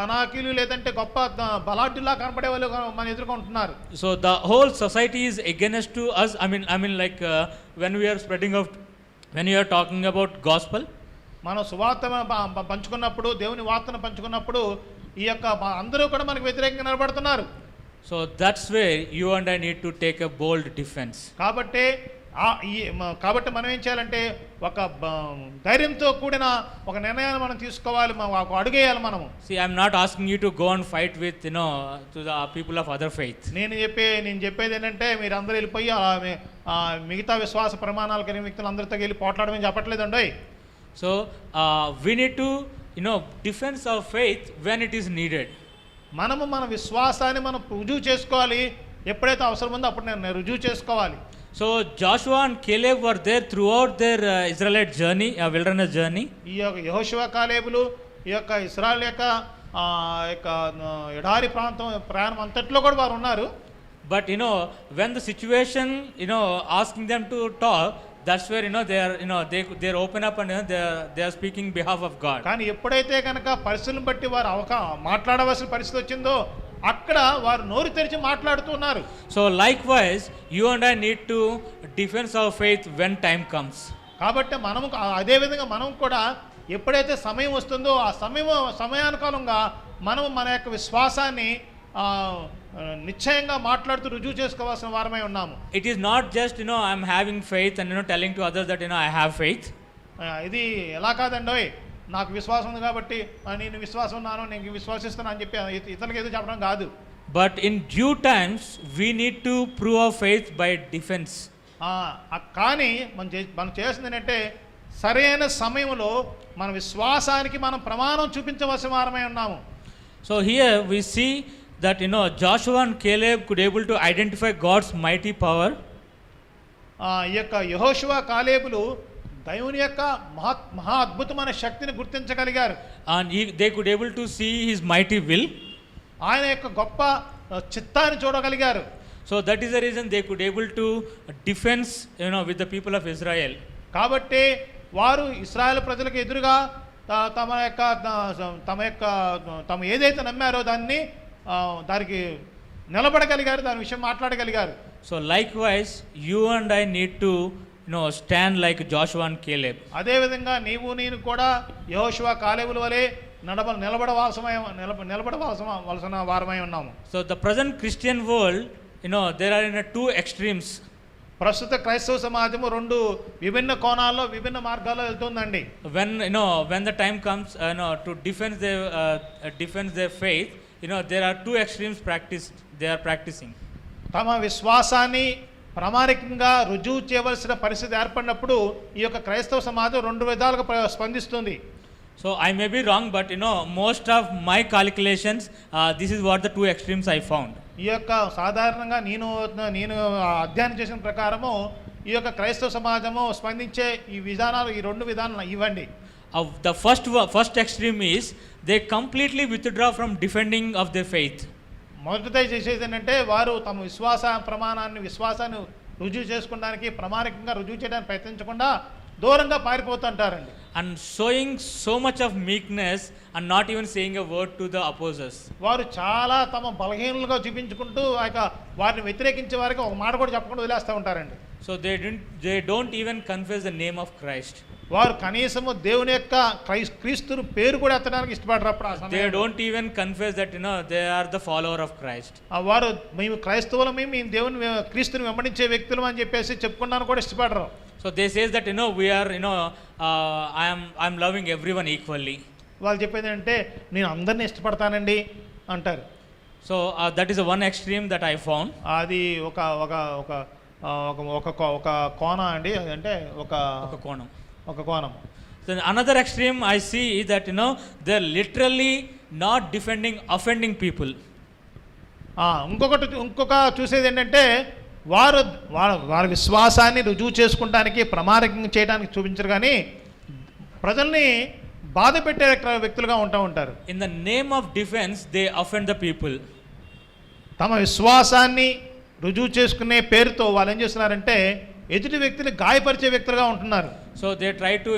[SPEAKER 2] అనాకీలు లేదంటే గొప్ప బలాఢ్యులా కనపడే వాళ్ళు మనం ఎదుర్కొంటున్నారు.
[SPEAKER 1] So the whole society is against to us. I mean like when we are spreading out, when we are talking about gospel,
[SPEAKER 2] మనం సువార్త పంచుకున్నప్పుడు, దేవుని వార్తను పంచుకున్నప్పుడు ఈ యొక్క అందరూ కూడా మనకు వ్యతిరేకంగా నిలబడుతున్నారు.
[SPEAKER 1] So that's where you and I need to take a bold defense.
[SPEAKER 2] కాబట్టి మనం ఏం చేయాలంటే ఒక ధైర్యంతో కూడిన ఒక నిర్ణయాన్ని మనం తీసుకోవాలి, ఒక అడుగేయాలి మనము.
[SPEAKER 1] See, I'm not asking you to go and fight with to the people of other faith.
[SPEAKER 2] నేను చెప్పేది ఏంటంటే మీరు అందరూ వెళ్ళిపోయి మిగతా విశ్వాస ప్రమాణాలు కలిగిన వ్యక్తులు అందరితో వెళ్ళి పోట్లాడమని చెప్పట్లేదండి.
[SPEAKER 1] So we need to defense our faith when it is needed.
[SPEAKER 2] మనము మన విశ్వాసాన్ని మనం రుజువు చేసుకోవాలి, ఎప్పుడైతే అవసరం ఉందో అప్పుడు నేను రుజువు చేసుకోవాలి.
[SPEAKER 1] So Joshua and Caleb were there throughout their Israelite journey, wilderness journey.
[SPEAKER 2] ఈ యొక్క యెహోషువ కాలేబులు ఈ యొక్క ఇశ్రాయేల్ యొక్క ఎడారి ప్రయాణం అంతట్లో కూడా వారు ఉన్నారు.
[SPEAKER 1] But when the situation asking them to talk, that's where they open up and they are speaking behalf of God.
[SPEAKER 2] కానీ ఎప్పుడైతే కనుక పరిస్థితులను బట్టి వారు మాట్లాడవలసిన పరిస్థితి వచ్చిందో అక్కడ వారు నోరు తెరిచి మాట్లాడుతున్నారు.
[SPEAKER 1] So likewise you and I need to defend our faith when time comes.
[SPEAKER 2] కాబట్టి మనము అదే విధంగా మనం కూడా ఎప్పుడైతే సమయం వస్తుందో ఆ సమయానుకాలంగా మనం మన యొక్క విశ్వాసాన్ని నిశ్చయంగా మాట్లాడుతూ రుజువు చేసుకోవాల్సిన వారమై ఉన్నాము.
[SPEAKER 1] It is not just I'm having faith and telling to others that I have faith.
[SPEAKER 2] ఇది ఎలా కాదండి, నాకు విశ్వాసం ఉంది కాబట్టి నేను విశ్వాసం ఉన్నాను, నేను విశ్వసిస్తున్నాను అని చెప్పి ఇతరులకు ఏదో చెప్పడం కాదు.
[SPEAKER 1] But in due times we need to prove our faith by defense.
[SPEAKER 2] కానీ మనం చేసింది ఏంటంటే సరైన సమయంలో మన విశ్వాసానికి మనం ప్రమాణం చూపించవలసిన వారమై ఉన్నాము.
[SPEAKER 1] So here we see that Joshua and Caleb could able to identify God's mighty power.
[SPEAKER 2] ఈ యొక్క యెహోషువ కాలేబులు దేవుని యొక్క మహా అద్భుతమైన శక్తిని గుర్తించగలిగారు.
[SPEAKER 1] And they could able to see his mighty will.
[SPEAKER 2] ఆయన యొక్క గొప్ప చిత్తాన్ని చూడగలిగారు.
[SPEAKER 1] So that is the reason they could able to defense with the people of Israel.
[SPEAKER 2] కాబట్టి వారు ఇశ్రాయేల్ ప్రజలకు ఎదురుగా తమ ఏదైతే నమ్మారో దానికి నిలబడగలిగారు, దాని విషయం మాట్లాడగలిగారు.
[SPEAKER 1] So likewise you and I need to stand like Joshua and Caleb.
[SPEAKER 2] అదే విధంగా నేను కూడా యెహోషువ కాలేబుల వలె నిలబడవలసిన వారమై ఉన్నాము.
[SPEAKER 1] So the present Christian world there are in two extremes.
[SPEAKER 2] ప్రస్తుత క్రైస్తవ సమాజము రెండు విభిన్న కోణాల్లో విభిన్న మార్గాల్లో వెళ్తుందండి.
[SPEAKER 1] When the time comes to defend their faith, there are two extremes they are practicing.
[SPEAKER 2] తమ విశ్వాసాన్ని ప్రామాణికంగా రుజువు చేయవలసిన పరిస్థితి ఏర్పడినప్పుడు ఈ యొక్క క్రైస్తవ సమాజం రెండు విధాలుగా స్పందిస్తుంది.
[SPEAKER 1] So I may be wrong, but most of my calculations this is what the two extremes I found.
[SPEAKER 2] ఈ యొక్క సాధారణంగా నేను అధ్యయనం చేసిన ప్రకారము ఈ యొక్క క్రైస్తవ సమాజము స్పందించే ఈ రెండు విధానాలు ఇవ్వండి.
[SPEAKER 1] The first extreme is they completely withdraw from defending of their faith.
[SPEAKER 2] మొదటిది చేసేది ఏంటంటే వారు తమ విశ్వాసాన్ని రుజువు చేసుకోవడానికి, ప్రామాణికంగా రుజువు చేయడానికి ప్రయత్నించకుండా దూరంగా పారిపోతుంటారండి.
[SPEAKER 1] and showing so much of meekness and not even saying a word to the opposers.
[SPEAKER 2] వారు చాలా తమ బలహీనులుగా చూపించుకుంటూ వారిని వ్యతిరేకించే వారికి ఒక మాట కూడా చెప్పకుండా వదిలేస్తూ ఉంటారండి.
[SPEAKER 1] So they don't even confess the name of Christ.
[SPEAKER 2] వారు కనీసము దేవుని యొక్క క్రీస్తుని పేరు కూడా ఎత్తడానికి ఇష్టపడరు. అప్పుడు ఆ
[SPEAKER 1] They
[SPEAKER 2] సమయంలో
[SPEAKER 1] don't even confess that they are the follower of Christ.
[SPEAKER 2] వారు మేము క్రైస్తవులమే, మేము దేవుని క్రీస్తుని వెంబడించే వ్యక్తులు అని చెప్పేసి చెప్పుకున్నాను కూడా ఇష్టపడరు.
[SPEAKER 1] So they says that we are I'm loving everyone equally.
[SPEAKER 2] వాళ్ళు చెప్పేది అంటే నేను అందరినీ ఇష్టపడతానండి అంటారు.
[SPEAKER 1] So that is the one extreme that I found.
[SPEAKER 2] అది ఒక ఒక ఒక ఒక ఒక ఒక కోణ అండి, అంటే ఒక
[SPEAKER 1] కోణం.
[SPEAKER 2] ఒక కోణం.
[SPEAKER 1] So another extreme I see that they're literally not defending offending people.
[SPEAKER 2] ఇంకొక చూసేది ఏంటంటే వారి విశ్వాసాన్ని రుజువు చేసుకుంటానికి, ప్రమాణికంగా చేయడానికి చూపించరు, కానీ ప్రజల్ని బాధ పెట్టే వ్యక్తులుగా ఉంటారు.
[SPEAKER 1] In the name of defense they offend the people.
[SPEAKER 2] తమ విశ్వాసాన్ని రుజువు చేసుకునే పేరుతో వాళ్ళు ఏం చేస్తున్నారంటే ఎదుటి వ్యక్తిని గాయపరిచే వ్యక్తులుగా ఉంటున్నారు.
[SPEAKER 1] So they try to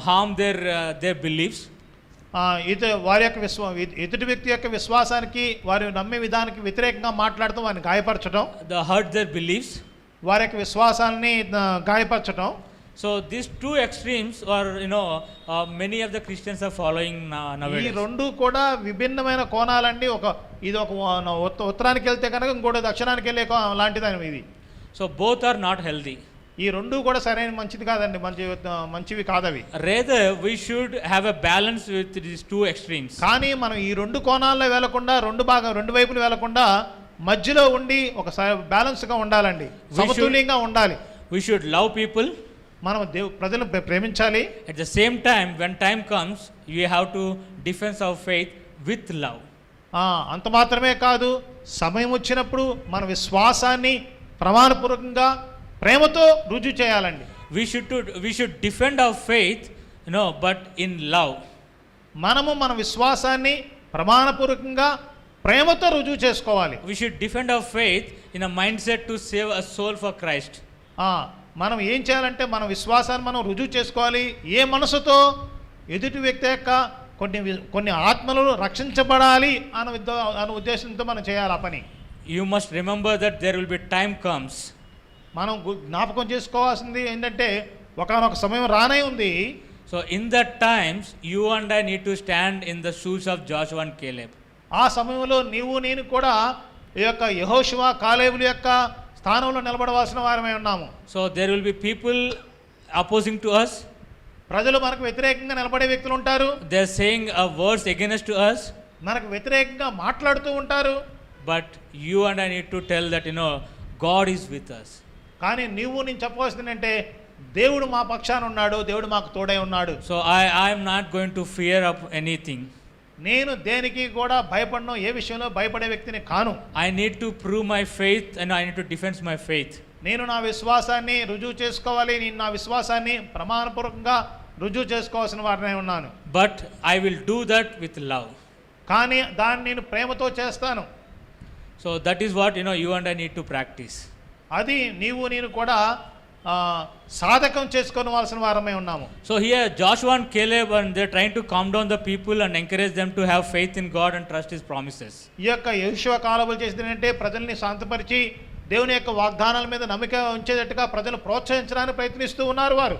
[SPEAKER 1] harm their beliefs.
[SPEAKER 2] వారి యొక్క ఎదుటి వ్యక్తి యొక్క విశ్వాసానికి, వారి నమ్మే విధానానికి వ్యతిరేకంగా మాట్లాడుతూ వారిని గాయపరచడం,
[SPEAKER 1] hurt their beliefs.
[SPEAKER 2] వారి యొక్క విశ్వాసాన్ని గాయపరచడం.
[SPEAKER 1] So these two extremes are many of the Christians are following nowadays.
[SPEAKER 2] ఈ రెండు కూడా విభిన్నమైన కోణాలండి. ఇది ఒక ఉత్తరానికి వెళ్తే కనుక ఇంకోటి దక్షిణానికి వెళ్ళే లాంటిదని ఇది.
[SPEAKER 1] So both are not healthy.
[SPEAKER 2] ఈ రెండు కూడా సరైన మంచిది కాదండి, మంచివి కాదవి.
[SPEAKER 1] Rather we should have a balance with these two extremes.
[SPEAKER 2] కానీ మనం ఈ రెండు కోణాల్లో వెళ్లకుండా, రెండు వైపులు వెళ్లకుండా మధ్యలో ఉండి ఒక బ్యాలెన్స్గా ఉండాలండి, సమతుల్యంగా ఉండాలి.
[SPEAKER 1] We should love people.
[SPEAKER 2] మనం ప్రజలను ప్రేమించాలి.
[SPEAKER 1] At the same time, when time comes, you have to defend our faith with love.
[SPEAKER 2] అంత మాత్రమే కాదు, సమయం వచ్చినప్పుడు మన విశ్వాసాన్ని ప్రమాణపూర్వకంగా ప్రేమతో రుజువు చేయాలండి.
[SPEAKER 1] We should defend our faith, but in love.
[SPEAKER 2] మనము మన విశ్వాసాన్ని ప్రమాణపూర్వకంగా ప్రేమతో రుజువు చేసుకోవాలి.
[SPEAKER 1] We should defend our faith in a mindset to save a soul for Christ.
[SPEAKER 2] మనం ఏం చేయాలంటే మన విశ్వాసాన్ని మనం రుజువు చేసుకోవాలి. ఏ మనసుతో? ఎదుటి వ్యక్తి యొక్క కొన్ని ఆత్మలు రక్షించబడాలి అనే ఉద్దేశంతో మనం చేయాలి ఆ పని.
[SPEAKER 1] You must remember that there will be time comes.
[SPEAKER 2] మనం జ్ఞాపకం చేసుకోవాల్సింది ఏంటంటే ఒకనొక సమయం రానే ఉంది.
[SPEAKER 1] So in that times you and I need to stand in the shoes of Joshua and Caleb.
[SPEAKER 2] ఆ సమయంలో నీవు నేను కూడా ఈ యొక్క యెహోషువ కాలేబుల యొక్క స్థానంలో నిలబడవలసిన వారమై ఉన్నాము.
[SPEAKER 1] So there will be people opposing to us.
[SPEAKER 2] ప్రజలు మనకు వ్యతిరేకంగా నిలబడే వ్యక్తులు ఉంటారు.
[SPEAKER 1] They are saying words against to us.
[SPEAKER 2] మనకు వ్యతిరేకంగా మాట్లాడుతూ ఉంటారు.
[SPEAKER 1] But you and I need to tell that God is with us.
[SPEAKER 2] కానీ నేను చెప్పవలసింది అంటే దేవుడు మా పక్షాన ఉన్నాడు, దేవుడు మాకు తోడై ఉన్నాడు.
[SPEAKER 1] So I am not going to fear of anything.
[SPEAKER 2] నేను దేనికి కూడా భయపడను, ఏ విషయంలో భయపడే వ్యక్తిని కాను.
[SPEAKER 1] I need to prove my faith and I need to defend my faith.
[SPEAKER 2] నేను నా విశ్వాసాన్ని రుజువు చేసుకోవాలి, నేను నా విశ్వాసాన్ని ప్రమాణపూర్వకంగా రుజువు చేసుకోవాల్సిన వారినే ఉన్నాను.
[SPEAKER 1] But I will do that with love.
[SPEAKER 2] కానీ దాన్ని నేను ప్రేమతో చేస్తాను.
[SPEAKER 1] So that is what you and I need to practice.
[SPEAKER 2] అది నీవు నేను కూడా సాధకం చేసుకోవాల్సిన వారమే ఉన్నాము.
[SPEAKER 1] So here Joshua and Caleb, and they're trying to calm down the people and encourage them to have faith in God and trust His promises.
[SPEAKER 2] ఈ యొక్క యెహోషువ కాలేబులు చేసేది ఏంటంటే ప్రజల్ని శాంతపరిచి దేవుని యొక్క వాగ్దానాల మీద నమ్మిక ఉంచేటట్టుగా ప్రజలు ప్రోత్సహించడానికి ప్రయత్నిస్తూ ఉన్నారు వారు.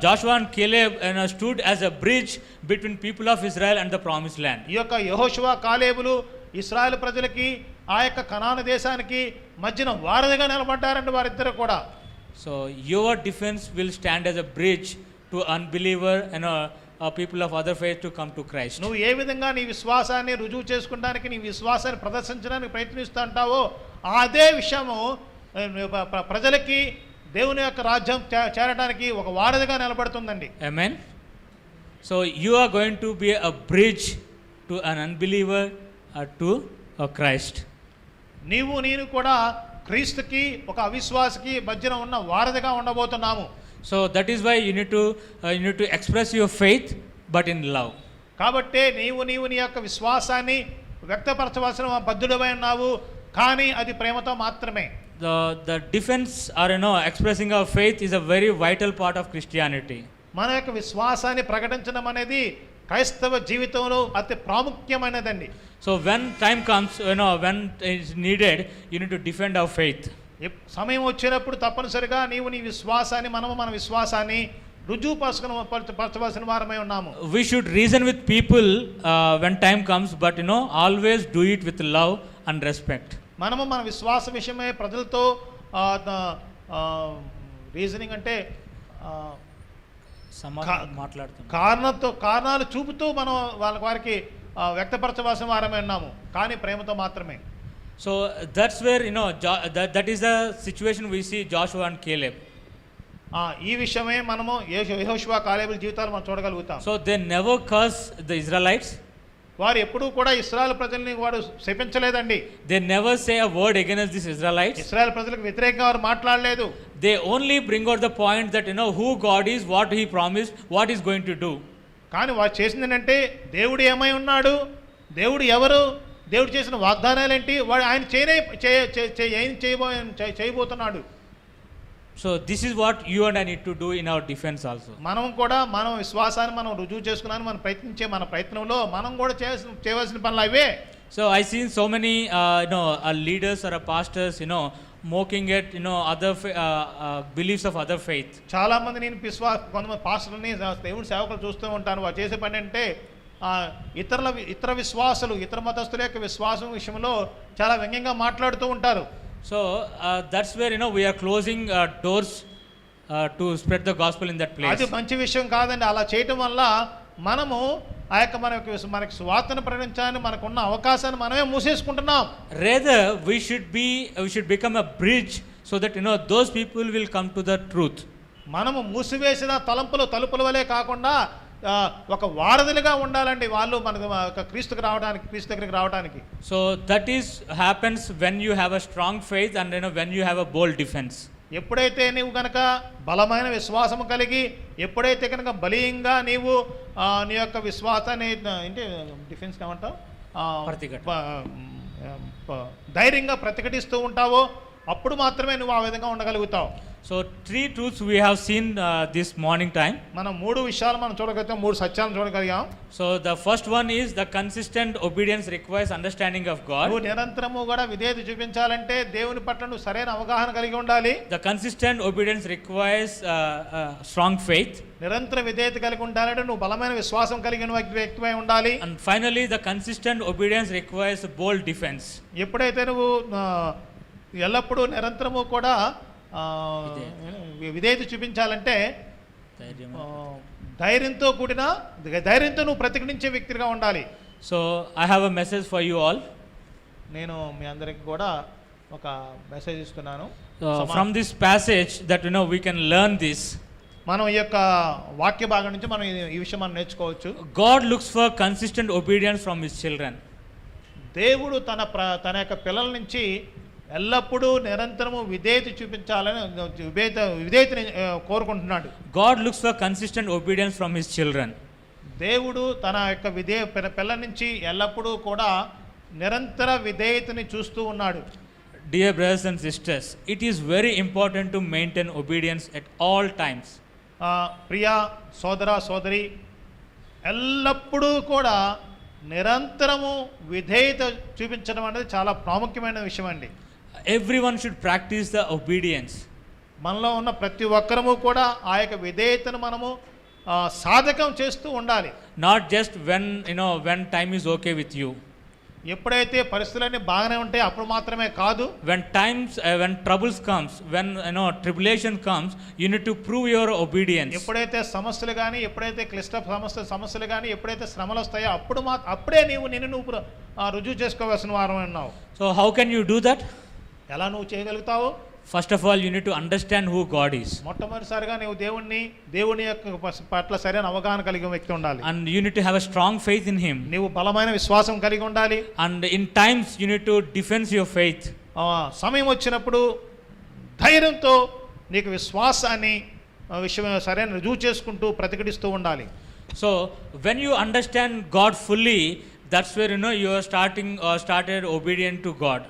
[SPEAKER 1] Joshua and Caleb stood as a bridge between people of Israel and the promised land.
[SPEAKER 2] ఈ యొక్క యెహోషువ కాలేబులు ఇశ్రాయేలు ప్రజలకి ఆ యొక్క కనాను దేశానికి మధ్యన వారధిగా నిలబడ్డారండి వారిద్దరు కూడా.
[SPEAKER 1] So your defense will stand as a bridge to unbeliever and people of other faith to come to Christ.
[SPEAKER 2] నువ్వు ఏ విధంగా నీ విశ్వాసాన్ని రుజువు చేసుకోవడానికి, నీ విశ్వాసాన్ని ప్రదర్శించడానికి ప్రయత్నిస్తూ ఉంటావో అదే విషయము ప్రజలకి దేవుని యొక్క రాజ్యం చేరడానికి ఒక వారధిగా నిలబడుతుందండి.
[SPEAKER 1] Amen. So you are going to be a bridge to an unbeliever to Christ.
[SPEAKER 2] నీవు నేను కూడా క్రీస్తుకి ఒక అవిశ్వాసికి మధ్యన ఉన్న వారధిగా ఉండబోతున్నాము.
[SPEAKER 1] So that is why you need to express your faith but in love.
[SPEAKER 2] కాబట్టి నీవు నీ యొక్క విశ్వాసాన్ని వ్యక్తపరచవలసిన బద్ధుడవై ఉన్నావు, కానీ అది ప్రేమతో మాత్రమే.
[SPEAKER 1] the defense or expressing our faith is a very vital part of Christianity.
[SPEAKER 2] మన యొక్క విశ్వాసాన్ని ప్రకటించడం అనేది క్రైస్తవ జీవితంలో అతి ప్రాముఖ్యమైనదండి.
[SPEAKER 1] So when time comes, when it is needed, you need to defend our faith.
[SPEAKER 2] సమయం వచ్చినప్పుడు తప్పనిసరిగా నీవు నీ విశ్వాసాన్ని మన విశ్వాసాన్ని రుజువు పరచవలసిన వారమై ఉన్నాము.
[SPEAKER 1] We should reason with people when time comes, but always do it with love and respect.
[SPEAKER 2] మనము మన విశ్వాస విషయమై ప్రజలతో రీజనింగ్ అంటే కారణాలు చూపుతూ మనం వారికి వ్యక్తపరచవలసిన వారమే ఉన్నాము, కానీ ప్రేమతో మాత్రమే.
[SPEAKER 1] So that's where that is the situation we see Joshua and Caleb.
[SPEAKER 2] ఈ విషయమే మనము యెహోషువ కాలేబుల జీవితాలు మనం చూడగలుగుతాం.
[SPEAKER 1] So they never curse the Israelites.
[SPEAKER 2] వారు ఎప్పుడూ కూడా ఇశ్రాయేల్ ప్రజల్ని వారు శపించలేదండి.
[SPEAKER 1] They never say a word against these Israelites.
[SPEAKER 2] Israel ప్రజలకు వ్యతిరేకంగా వారు మాట్లాడలేదు.
[SPEAKER 1] They only bring out the point that who God is, what he promised, what he's going to do.
[SPEAKER 2] కానీ వారు చేసింది ఏంటంటే దేవుడు ఏమై ఉన్నాడు, దేవుడు ఎవరు, దేవుడు చేసిన వాగ్దానాలు ఏంటి, వాడు ఆయన చేయబోతున్నాడు.
[SPEAKER 1] So this is what you and I need to do in our defense also.
[SPEAKER 2] మనం కూడా మన విశ్వాసాన్ని మనం రుజువు చేసుకున్నాను మనం మన ప్రయత్నంలో మనం కూడా చేయవలసిన పనులు అవే.
[SPEAKER 1] So I seen so many leaders or pastors mocking at other beliefs of other faith.
[SPEAKER 2] చాలా మంది నేను కొంతమంది పాస్టర్లని దేవుని సేవకులు చూస్తూ ఉంటాను. వారు చేసే పని అంటే ఇతర విశ్వాసులు ఇతర మతస్థుల యొక్క విశ్వాసం విషయంలో చాలా వ్యంగ్యంగా మాట్లాడుతూ ఉంటారు.
[SPEAKER 1] So that's where we are closing doors to spread the gospel in that place.
[SPEAKER 2] అది మంచి విషయం కాదండి. అలా చేయటం వల్ల మనము ఆ యొక్క మనకి సువార్తను ప్రకటించాలని మనకున్న అవకాశాన్ని మనమే మూసేసుకుంటున్నాం.
[SPEAKER 1] Rather we should become a bridge so that those people will come to the truth.
[SPEAKER 2] మనము మూసివేసిన తలుపుల వలె కాకుండా ఒక వారధులుగా ఉండాలండి వాళ్ళు మనకు క్రీస్తు దగ్గరికి రావడానికి.
[SPEAKER 1] So that is happens when you have a strong faith and when you have a bold defense.
[SPEAKER 2] ఎప్పుడైతే నీవు కనుక బలమైన విశ్వాసము కలిగి ఎప్పుడైతే కనుక బలీయంగా నీవు నీ యొక్క విశ్వాసాన్ని ఏంటి డిఫెన్స్ ఏమంటావు ధైర్యంగా ప్రతిఘటిస్తూ ఉంటావో అప్పుడు మాత్రమే నువ్వు ఆ విధంగా ఉండగలుగుతావు.
[SPEAKER 1] So 3 truths we have seen this morning time.
[SPEAKER 2] మనం 3 విషయాలు మనం చూడగలిగాం, 3 సత్యాలను చూడగలిగాం.
[SPEAKER 1] So the first one is the consistent obedience requires understanding of God.
[SPEAKER 2] నువ్వు నిరంతరము కూడా విధేయత చూపించాలంటే దేవుని పట్ల నువ్వు సరైన అవగాహన కలిగి ఉండాలి.
[SPEAKER 1] The consistent obedience requires strong faith.
[SPEAKER 2] నిరంతర విధేయత కలిగి ఉండాలంటే నువ్వు బలమైన విశ్వాసం కలిగిన వ్యక్తివై ఉండాలి.
[SPEAKER 1] And finally the consistent obedience requires bold defense.
[SPEAKER 2] ఎప్పుడైతే నువ్వు ఎల్లప్పుడూ నిరంతరము కూడా విధేయత చూపించాలంటే ధైర్యంతో నువ్వు ప్రతిఘటించే వ్యక్తిగా ఉండాలి.
[SPEAKER 1] So I have a message for you all.
[SPEAKER 2] నేను మీ అందరికి కూడా ఒక మెసేజ్ ఇస్తున్నాను.
[SPEAKER 1] From this passage that we can learn this.
[SPEAKER 2] మనం ఈ యొక్క వాక్య భాగం నుంచి మనం ఈ విషయం మనం నేర్చుకోవచ్చు.
[SPEAKER 1] God looks for consistent obedience from his children.
[SPEAKER 2] దేవుడు తన యొక్క పిల్లల నుంచి ఎల్లప్పుడూ నిరంతరము విధేయత చూపించాలని విధేయతని కోరుకుంటున్నాడు.
[SPEAKER 1] God looks for consistent obedience from his children.
[SPEAKER 2] దేవుడు తన యొక్క పిల్లల నుంచి ఎల్లప్పుడూ కూడా నిరంతర విధేయతని చూస్తూ ఉన్నాడు.
[SPEAKER 1] Dear brothers and sisters, it is very important to maintain obedience at all times.
[SPEAKER 2] Priya సోదర సోదరి, ఎల్లప్పుడూ కూడా నిరంతరము విధేయత చూపించడం అనేది చాలా ప్రాముఖ్యమైన విషయం అండి.
[SPEAKER 1] Everyone should practice the obedience.
[SPEAKER 2] మనలో ఉన్న ప్రతి ఒక్కరము కూడా ఆ యొక్క విధేయతను మనము సాధకం చేస్తూ ఉండాలి.
[SPEAKER 1] Not just when time is okay with you.
[SPEAKER 2] ఎప్పుడైతే పరిస్థితులన్నీ బాగానే ఉంటాయి అప్పుడు మాత్రమే కాదు.
[SPEAKER 1] When troubles comes, when tribulation comes, you need to prove your obedience.
[SPEAKER 2] ఎప్పుడైతే సమస్యలు కానీ ఎప్పుడైతే క్లిష్ట సమస్యలు కానీ ఎప్పుడైతే శ్రమలు వస్తాయో అప్పుడే నువ్వు రుజువు చేసుకోవాల్సిన వారం ఉన్నావు.
[SPEAKER 1] So how can you do that?
[SPEAKER 2] ఎలా నువ్వు చేయగలుగుతావు?
[SPEAKER 1] First of all, you need to understand who God is.
[SPEAKER 2] మొట్టమొదటిసారిగా నువ్వు దేవుని యొక్క పట్ల సరైన అవగాహన కలిగిన వ్యక్తి ఉండాలి.
[SPEAKER 1] And you need to have a strong faith in him.
[SPEAKER 2] నీవు బలమైన విశ్వాసం కలిగి ఉండాలి.
[SPEAKER 1] And in times you need to defend your faith.
[SPEAKER 2] సమయం వచ్చినప్పుడు ధైర్యంతో నీకు విశ్వాసాన్ని విషయం సరైన రుజువు చేసుకుంటూ ప్రతిఘటిస్తూ ఉండాలి.
[SPEAKER 1] So when you understand God fully, that's where you are started obedient to God.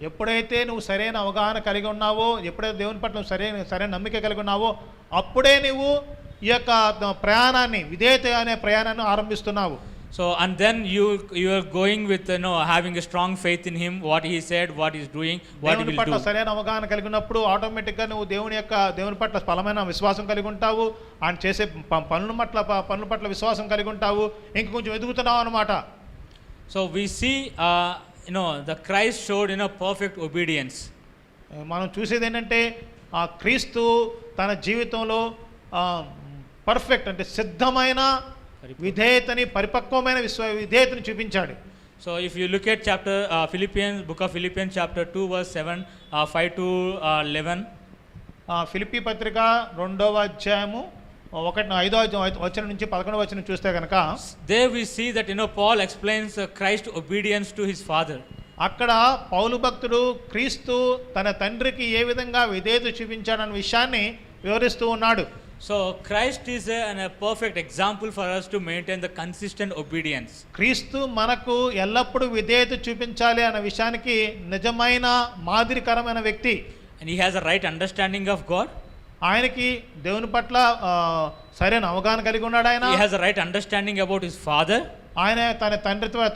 [SPEAKER 2] ఎప్పుడైతే నువ్వు సరైన అవగాహన కలిగి ఉన్నావో, ఎప్పుడైతే దేవుని పట్ల నువ్వు సరైన నమ్మిక కలిగి ఉన్నావో, అప్పుడే నువ్వు ఈ యొక్క ప్రయాణాన్ని, విధేయత అనే ప్రయాణాన్ని ఆరంభిస్తున్నావు.
[SPEAKER 1] So and then you are going with having a strong faith in him, what he said, what he's doing, what he
[SPEAKER 2] దేవుని
[SPEAKER 1] will
[SPEAKER 2] పట్ల
[SPEAKER 1] do.
[SPEAKER 2] సరైన అవగాహన కలిగి ఉన్నప్పుడు ఆటోమేటిక్గా నువ్వు దేవుని పట్ల బలమైన విశ్వాసం కలిగి ఉంటావు. ఆయన చేసే పనుల పట్ల విశ్వాసం కలిగి ఉంటావు. ఇంక కొంచెం ఎదుగుతున్నావు అన్నమాట.
[SPEAKER 1] So we see the Christ showed perfect obedience.
[SPEAKER 2] మనం చూసేది ఏంటంటే ఆ క్రీస్తు తన జీవితంలో పర్ఫెక్ట్ అంటే సిద్ధమైన విధేయతని, పరిపక్వమైన విధేయతని చూపించాడు.
[SPEAKER 1] So if you look at book of Philippians chapter 2 verse 7, 5 to 11.
[SPEAKER 2] Philippi పత్రిక 2వ అధ్యాయము 5వ వచనం నుంచి 11వ వచనం చూస్తే కనుక,
[SPEAKER 1] there we see that Paul explains Christ's obedience to his father.
[SPEAKER 2] అక్కడ పౌలు భక్తుడు క్రీస్తు తన తండ్రికి ఏ విధంగా విధేయత చూపించాడన్న విషయాన్ని వివరిస్తూ ఉన్నాడు.
[SPEAKER 1] So Christ is a perfect example for us to maintain the consistent obedience.
[SPEAKER 2] క్రీస్తు మనకు ఎల్లప్పుడూ విధేయత చూపించాలి అన్న విషయానికి నిజమైన మాదిరికరమైన వ్యక్తి.
[SPEAKER 1] And he has a right understanding of God.
[SPEAKER 2] ఆయనకి దేవుని పట్ల సరైన అవగాహన కలిగి ఉన్నాడు. ఆయన
[SPEAKER 1] he has a right understanding about his father.
[SPEAKER 2] ఆయన తన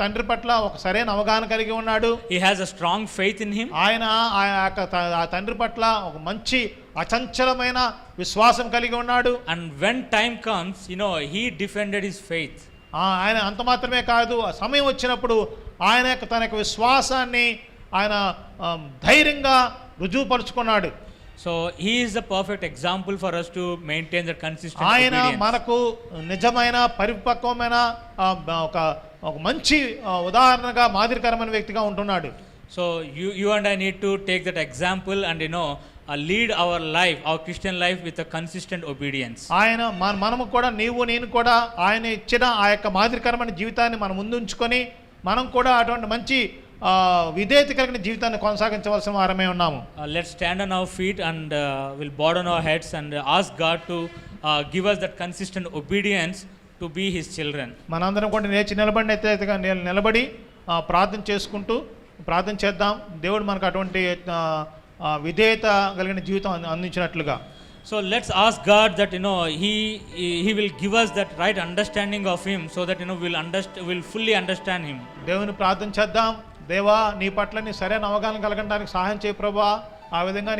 [SPEAKER 2] తండ్రి పట్ల ఒక సరైన అవగాహన కలిగి ఉన్నాడు.
[SPEAKER 1] he has a strong faith in him.
[SPEAKER 2] ఆయన ఆ తండ్రి పట్ల ఒక మంచి అచంచలమైన విశ్వాసం కలిగి ఉన్నాడు.
[SPEAKER 1] and when time comes he defended his faith.
[SPEAKER 2] ఆయన అంత మాత్రమే కాదు, ఆ సమయం వచ్చినప్పుడు ఆయన తన యొక్క విశ్వాసాన్ని ఆయన ధైర్యంగా రుజువుపరుచుకున్నాడు.
[SPEAKER 1] So he is the perfect example for us to maintain that consistent
[SPEAKER 2] ఆయన
[SPEAKER 1] obedience.
[SPEAKER 2] మనకు నిజమైన పరిపక్వమైన ఒక మంచి ఉదాహరణగా మాదిరికరమైన వ్యక్తిగా ఉంటున్నాడు.
[SPEAKER 1] So you and I need to take that example and lead our life, our Christian life with a consistent obedience.
[SPEAKER 2] ఆయన మనము కూడా, నేను కూడా ఆయన ఇచ్చిన ఆ యొక్క మాదిరికరమైన జీవితాన్ని మనం ముందుంచుకొని మనం కూడా అటువంటి మంచి విధేయత కలిగిన జీవితాన్ని కొనసాగించవలసిన వారమే ఉన్నాము.
[SPEAKER 1] Let's stand on our feet and we'll bow down our heads and ask God to give us that consistent obedience to be his children.
[SPEAKER 2] మనందరం కూడా నిలబడి ప్రార్థన చేద్దాం. దేవుడు మనకు అటువంటి విధేయత కలిగిన జీవితం అందించినట్లుగా.
[SPEAKER 1] So let's ask God that he will give us that right understanding of him, so that we'll fully understand him.
[SPEAKER 2] దేవుని ప్రార్థన చేద్దాం. దేవా, నీ పట్ల నీ సరైన అవగాహన కలగడానికి సహాయం చేయి ప్రభువా. ఆ విధంగా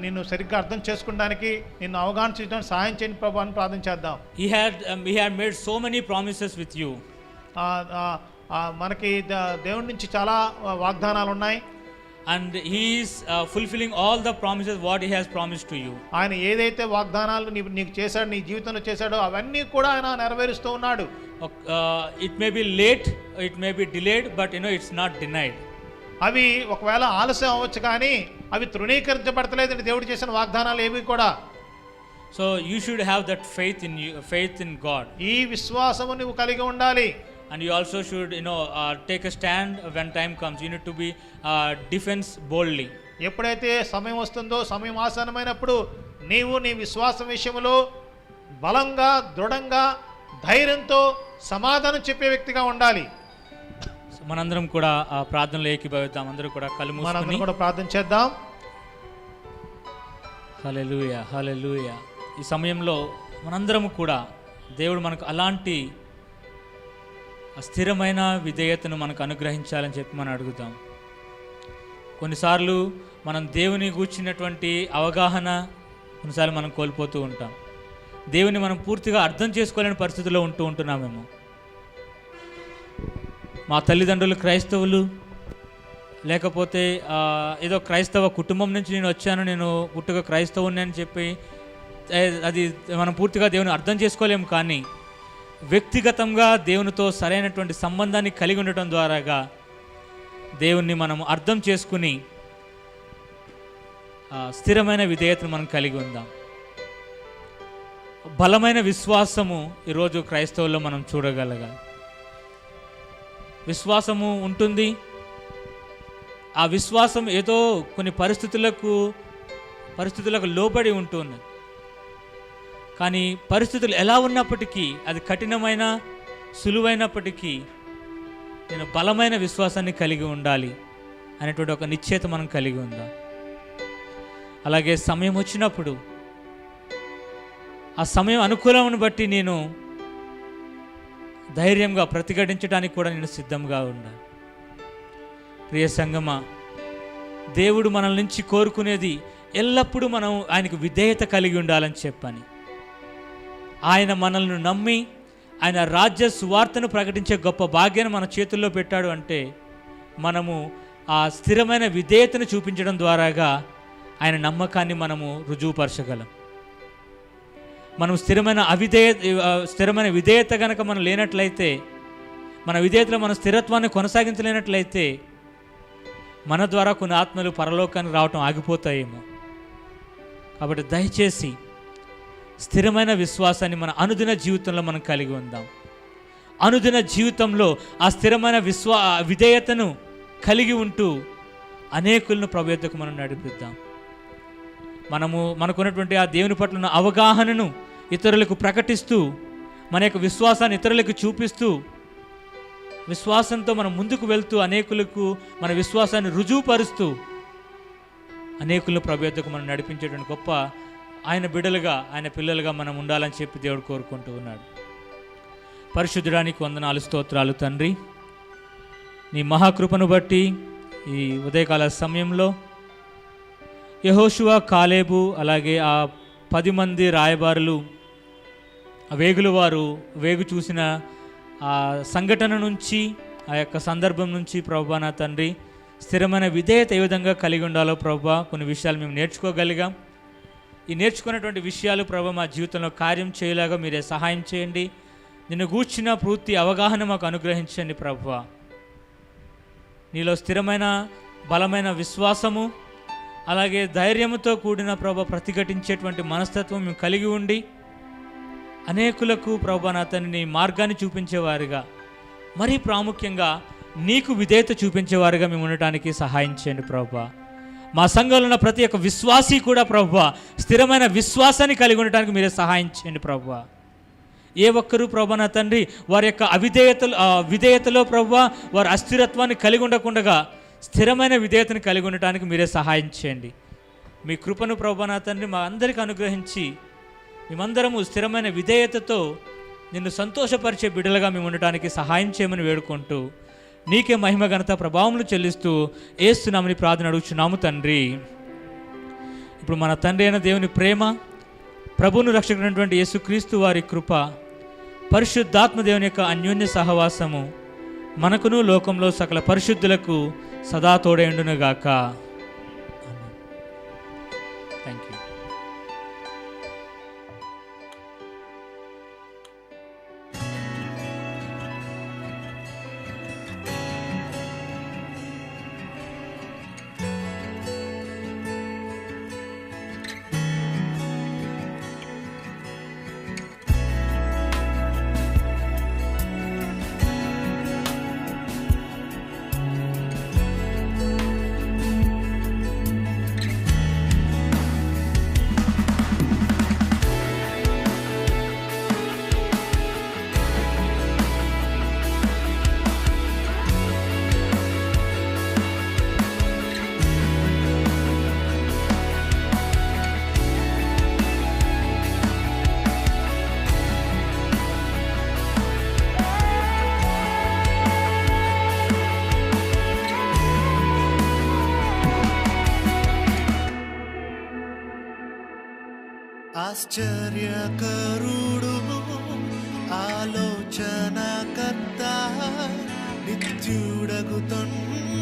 [SPEAKER 2] నిన్ను సరిగ్గా అర్థం చేసుకోవడానికి, నిన్ను అవగాహన చేయడానికి సహాయం చేయని ప్రభు అని ప్రార్థన చేద్దాం.
[SPEAKER 1] He had made so many promises with you.
[SPEAKER 2] మనకి దేవుడి నుంచి చాలా వాగ్దానాలు ఉన్నాయి.
[SPEAKER 1] And he is fulfilling all the promises what he has promised to you.
[SPEAKER 2] ఆయన ఏదైతే వాగ్దానాలు నీకు చేశాడు, నీ జీవితంలో చేశాడో అవన్నీ కూడా ఆయన నెరవేరుస్తూ ఉన్నాడు.
[SPEAKER 1] It may be late, it may be delayed, but it's not denied.
[SPEAKER 2] అవి ఒకవేళ ఆలస్యం అవ్వచ్చు, కానీ అవి తృణీకరించబడతలేదు దేవుడు చేసిన వాగ్దానాలు ఏవి కూడా.
[SPEAKER 1] So you should have that faith in God.
[SPEAKER 2] ఈ విశ్వాసము నువ్వు కలిగి ఉండాలి.
[SPEAKER 1] And you also should take a stand when time comes. You need to be defense boldly.
[SPEAKER 2] ఎప్పుడైతే సమయం వస్తుందో, సమయం ఆసన్నమైనప్పుడు నీవు నీ విశ్వాసం విషయంలో బలంగా, దృఢంగా, ధైర్యంతో సమాధానం చెప్పే వ్యక్తిగా ఉండాలి.
[SPEAKER 1] మనందరం కూడా ఆ ప్రార్థనలో ఏకీభవిద్దాం. అందరూ కూడా కళ్ళు మూసుకొని
[SPEAKER 2] మనందరం కూడా ప్రార్థన చేద్దాం.
[SPEAKER 1] హల్లెలూయా, హల్లెలూయా. ఈ సమయంలో మనందరం కూడా దేవుడు మనకు అలాంటి స్థిరమైన విధేయతను మనకు అనుగ్రహించాలని చెప్పి మనం అడుగుతాం. కొన్నిసార్లు మనం దేవుని గూర్చినటువంటి అవగాహన కొన్నిసార్లు మనం కోల్పోతూ ఉంటాం. దేవుని మనం పూర్తిగా అర్థం చేసుకోలేని పరిస్థితుల్లో ఉంటున్నామేమో. మా తల్లిదండ్రులు క్రైస్తవులు, లేకపోతే ఏదో క్రైస్తవ కుటుంబం నుంచి నేను వచ్చాను, నేను పుట్టుక క్రైస్తవుని అని చెప్పి అది మనం పూర్తిగా దేవుని అర్థం చేసుకోలేము. కానీ వ్యక్తిగతంగా దేవునితో సరైనటువంటి సంబంధాన్ని కలిగి ఉండటం ద్వారాగా దేవుణ్ణి మనం అర్థం చేసుకుని స్థిరమైన విధేయతను మనం కలిగి ఉందాం. బలమైన విశ్వాసము ఈరోజు క్రైస్తవుల్లో మనం చూడగలగాలి. విశ్వాసము ఉంటుంది. ఆ విశ్వాసం ఏదో కొన్ని పరిస్థితులకు లోబడి ఉంటుంది. కానీ పరిస్థితులు ఎలా ఉన్నప్పటికీ, అది కఠినమైన సులువైనప్పటికీ నేను బలమైన విశ్వాసాన్ని కలిగి ఉండాలి. అనేటువంటి ఒక నిశ్చయత మనం కలిగి ఉందాం. అలాగే సమయం వచ్చినప్పుడు ఆ సమయం అనుకూలమును బట్టి నేను ధైర్యంగా ప్రతిఘటించడానికి కూడా నేను సిద్ధంగా ఉండాలి. ప్రియ సంగమా, దేవుడు మనల నుంచి కోరుకునేది ఎల్లప్పుడూ మనం ఆయనకు విధేయత కలిగి ఉండాలని చెప్పని. ఆయన మనల్ని నమ్మి ఆయన రాజ్య సువార్తను ప్రకటించే గొప్ప భాగ్యాన్ని మన చేతుల్లో పెట్టాడు అంటే మనము ఆ స్థిరమైన విధేయతను చూపించడం ద్వారాగా ఆయన నమ్మకాన్ని మనము రుజువుపరచగలం. మనం స్థిరమైన విధేయత కనుక మనం లేనట్లయితే, మన విధేయతలో మన స్థిరత్వాన్ని కొనసాగించలేనట్లయితే మన ద్వారా కొన్ని ఆత్మలు పరలోకానికి రావటం ఆగిపోతాయేమో. కాబట్టి దయచేసి స్థిరమైన విశ్వాసాన్ని మన అనుదిన జీవితంలో మనం కలిగి ఉందాం. అనుదిన జీవితంలో ఆ స్థిరమైన విధేయతను కలిగి ఉంటూ అనేకులను ప్రభు యొద్దకు మనం నడిపిద్దాం. మనకున్నటువంటి ఆ దేవుని పట్ల ఉన్న అవగాహనను ఇతరులకు ప్రకటిస్తూ, మన యొక్క విశ్వాసాన్ని ఇతరులకు చూపిస్తూ, విశ్వాసంతో మనం ముందుకు వెళ్తూ అనేకులకు మన విశ్వాసాన్ని రుజువుపరుస్తూ అనేకులను ప్రభు యొద్దకు మనం నడిపించేటువంటి గొప్ప ఆయన బిడ్డలుగా, ఆయన పిల్లలుగా మనం ఉండాలని చెప్పి దేవుడు కోరుకుంటూ ఉన్నాడు. పరిశుద్ధుడానికి వందనాలు, స్తోత్రాలు తండ్రి. నీ మహాకృపను బట్టి ఈ ఉదయకాల సమయంలో యెహోషువ, కాలేబు, అలాగే ఆ 10 మంది రాయబారులు, వేగు చూసిన ఆ సంఘటన నుంచి, ఆ యొక్క సందర్భం నుంచి ప్రభువా నా తండ్రి, స్థిరమైన విధేయత ఏ విధంగా కలిగి ఉండాలో ప్రభువా కొన్ని విషయాలు మేము నేర్చుకోగలిగాం. ఈ నేర్చుకున్నటువంటి విషయాలు ప్రభువా మా జీవితంలో కార్యం చేయలాగా మీరే సహాయం చేయండి. నిన్ను గూర్చిన పూర్తి అవగాహన మాకు అనుగ్రహించండి ప్రభువా. నీలో స్థిరమైన బలమైన విశ్వాసము, అలాగే ధైర్యముతో కూడిన ప్రభు ప్రతిఘటించేటువంటి మనస్తత్వం మేము కలిగి ఉండి అనేకులకు ప్రభు నా తండ్రి మార్గాన్ని చూపించేవారుగా, మరీ ప్రాముఖ్యంగా నీకు విధేయత చూపించేవారుగా మేము ఉండటానికి సహాయం చేయండి ప్రభు. మా సంఘంలో ఉన్న ప్రతి ఒక్క విశ్వాసీ కూడా ప్రభు స్థిరమైన విశ్వాసాన్ని కలిగి ఉండటానికి మీరే సహాయం చేయండి ప్రభు. ఏ ఒక్కరూ ప్రభు నా తండ్రి వారి యొక్క విధేయతలో ప్రభు వారి అస్థిరత్వాన్ని కలిగి ఉండకుండా స్థిరమైన విధేయతను కలిగి ఉండటానికి మీరే సహాయం చేయండి. మీ కృపను ప్రభు నా తండ్రి మా అందరికీ అనుగ్రహించి మేమందరము స్థిరమైన విధేయతతో నిన్ను సంతోషపరిచే బిడ్డలుగా మేము ఉండటానికి సహాయం చేయమని వేడుకుంటూ నీకే మహిమ ఘనత ప్రభావములు చెల్లిస్తూ యేసునామమున ప్రార్థన అడుగుచున్నాము తండ్రి. ఇప్పుడు మన తండ్రి అయిన దేవుని ప్రేమ, ప్రభువును రక్షకుడైనటువంటి యేసుక్రీస్తు వారి కృప, పరిశుద్ధాత్మ దేవుని యొక్క అన్యోన్య సహవాసము మనకును లోకంలో సకల పరిశుద్ధులకు సదా తోడైండునుగాక. Thank you.
[SPEAKER 4] ఆశ్చర్యకరుడు, ఆలోచనకర్త, నిత్యుడగు తండ్రి,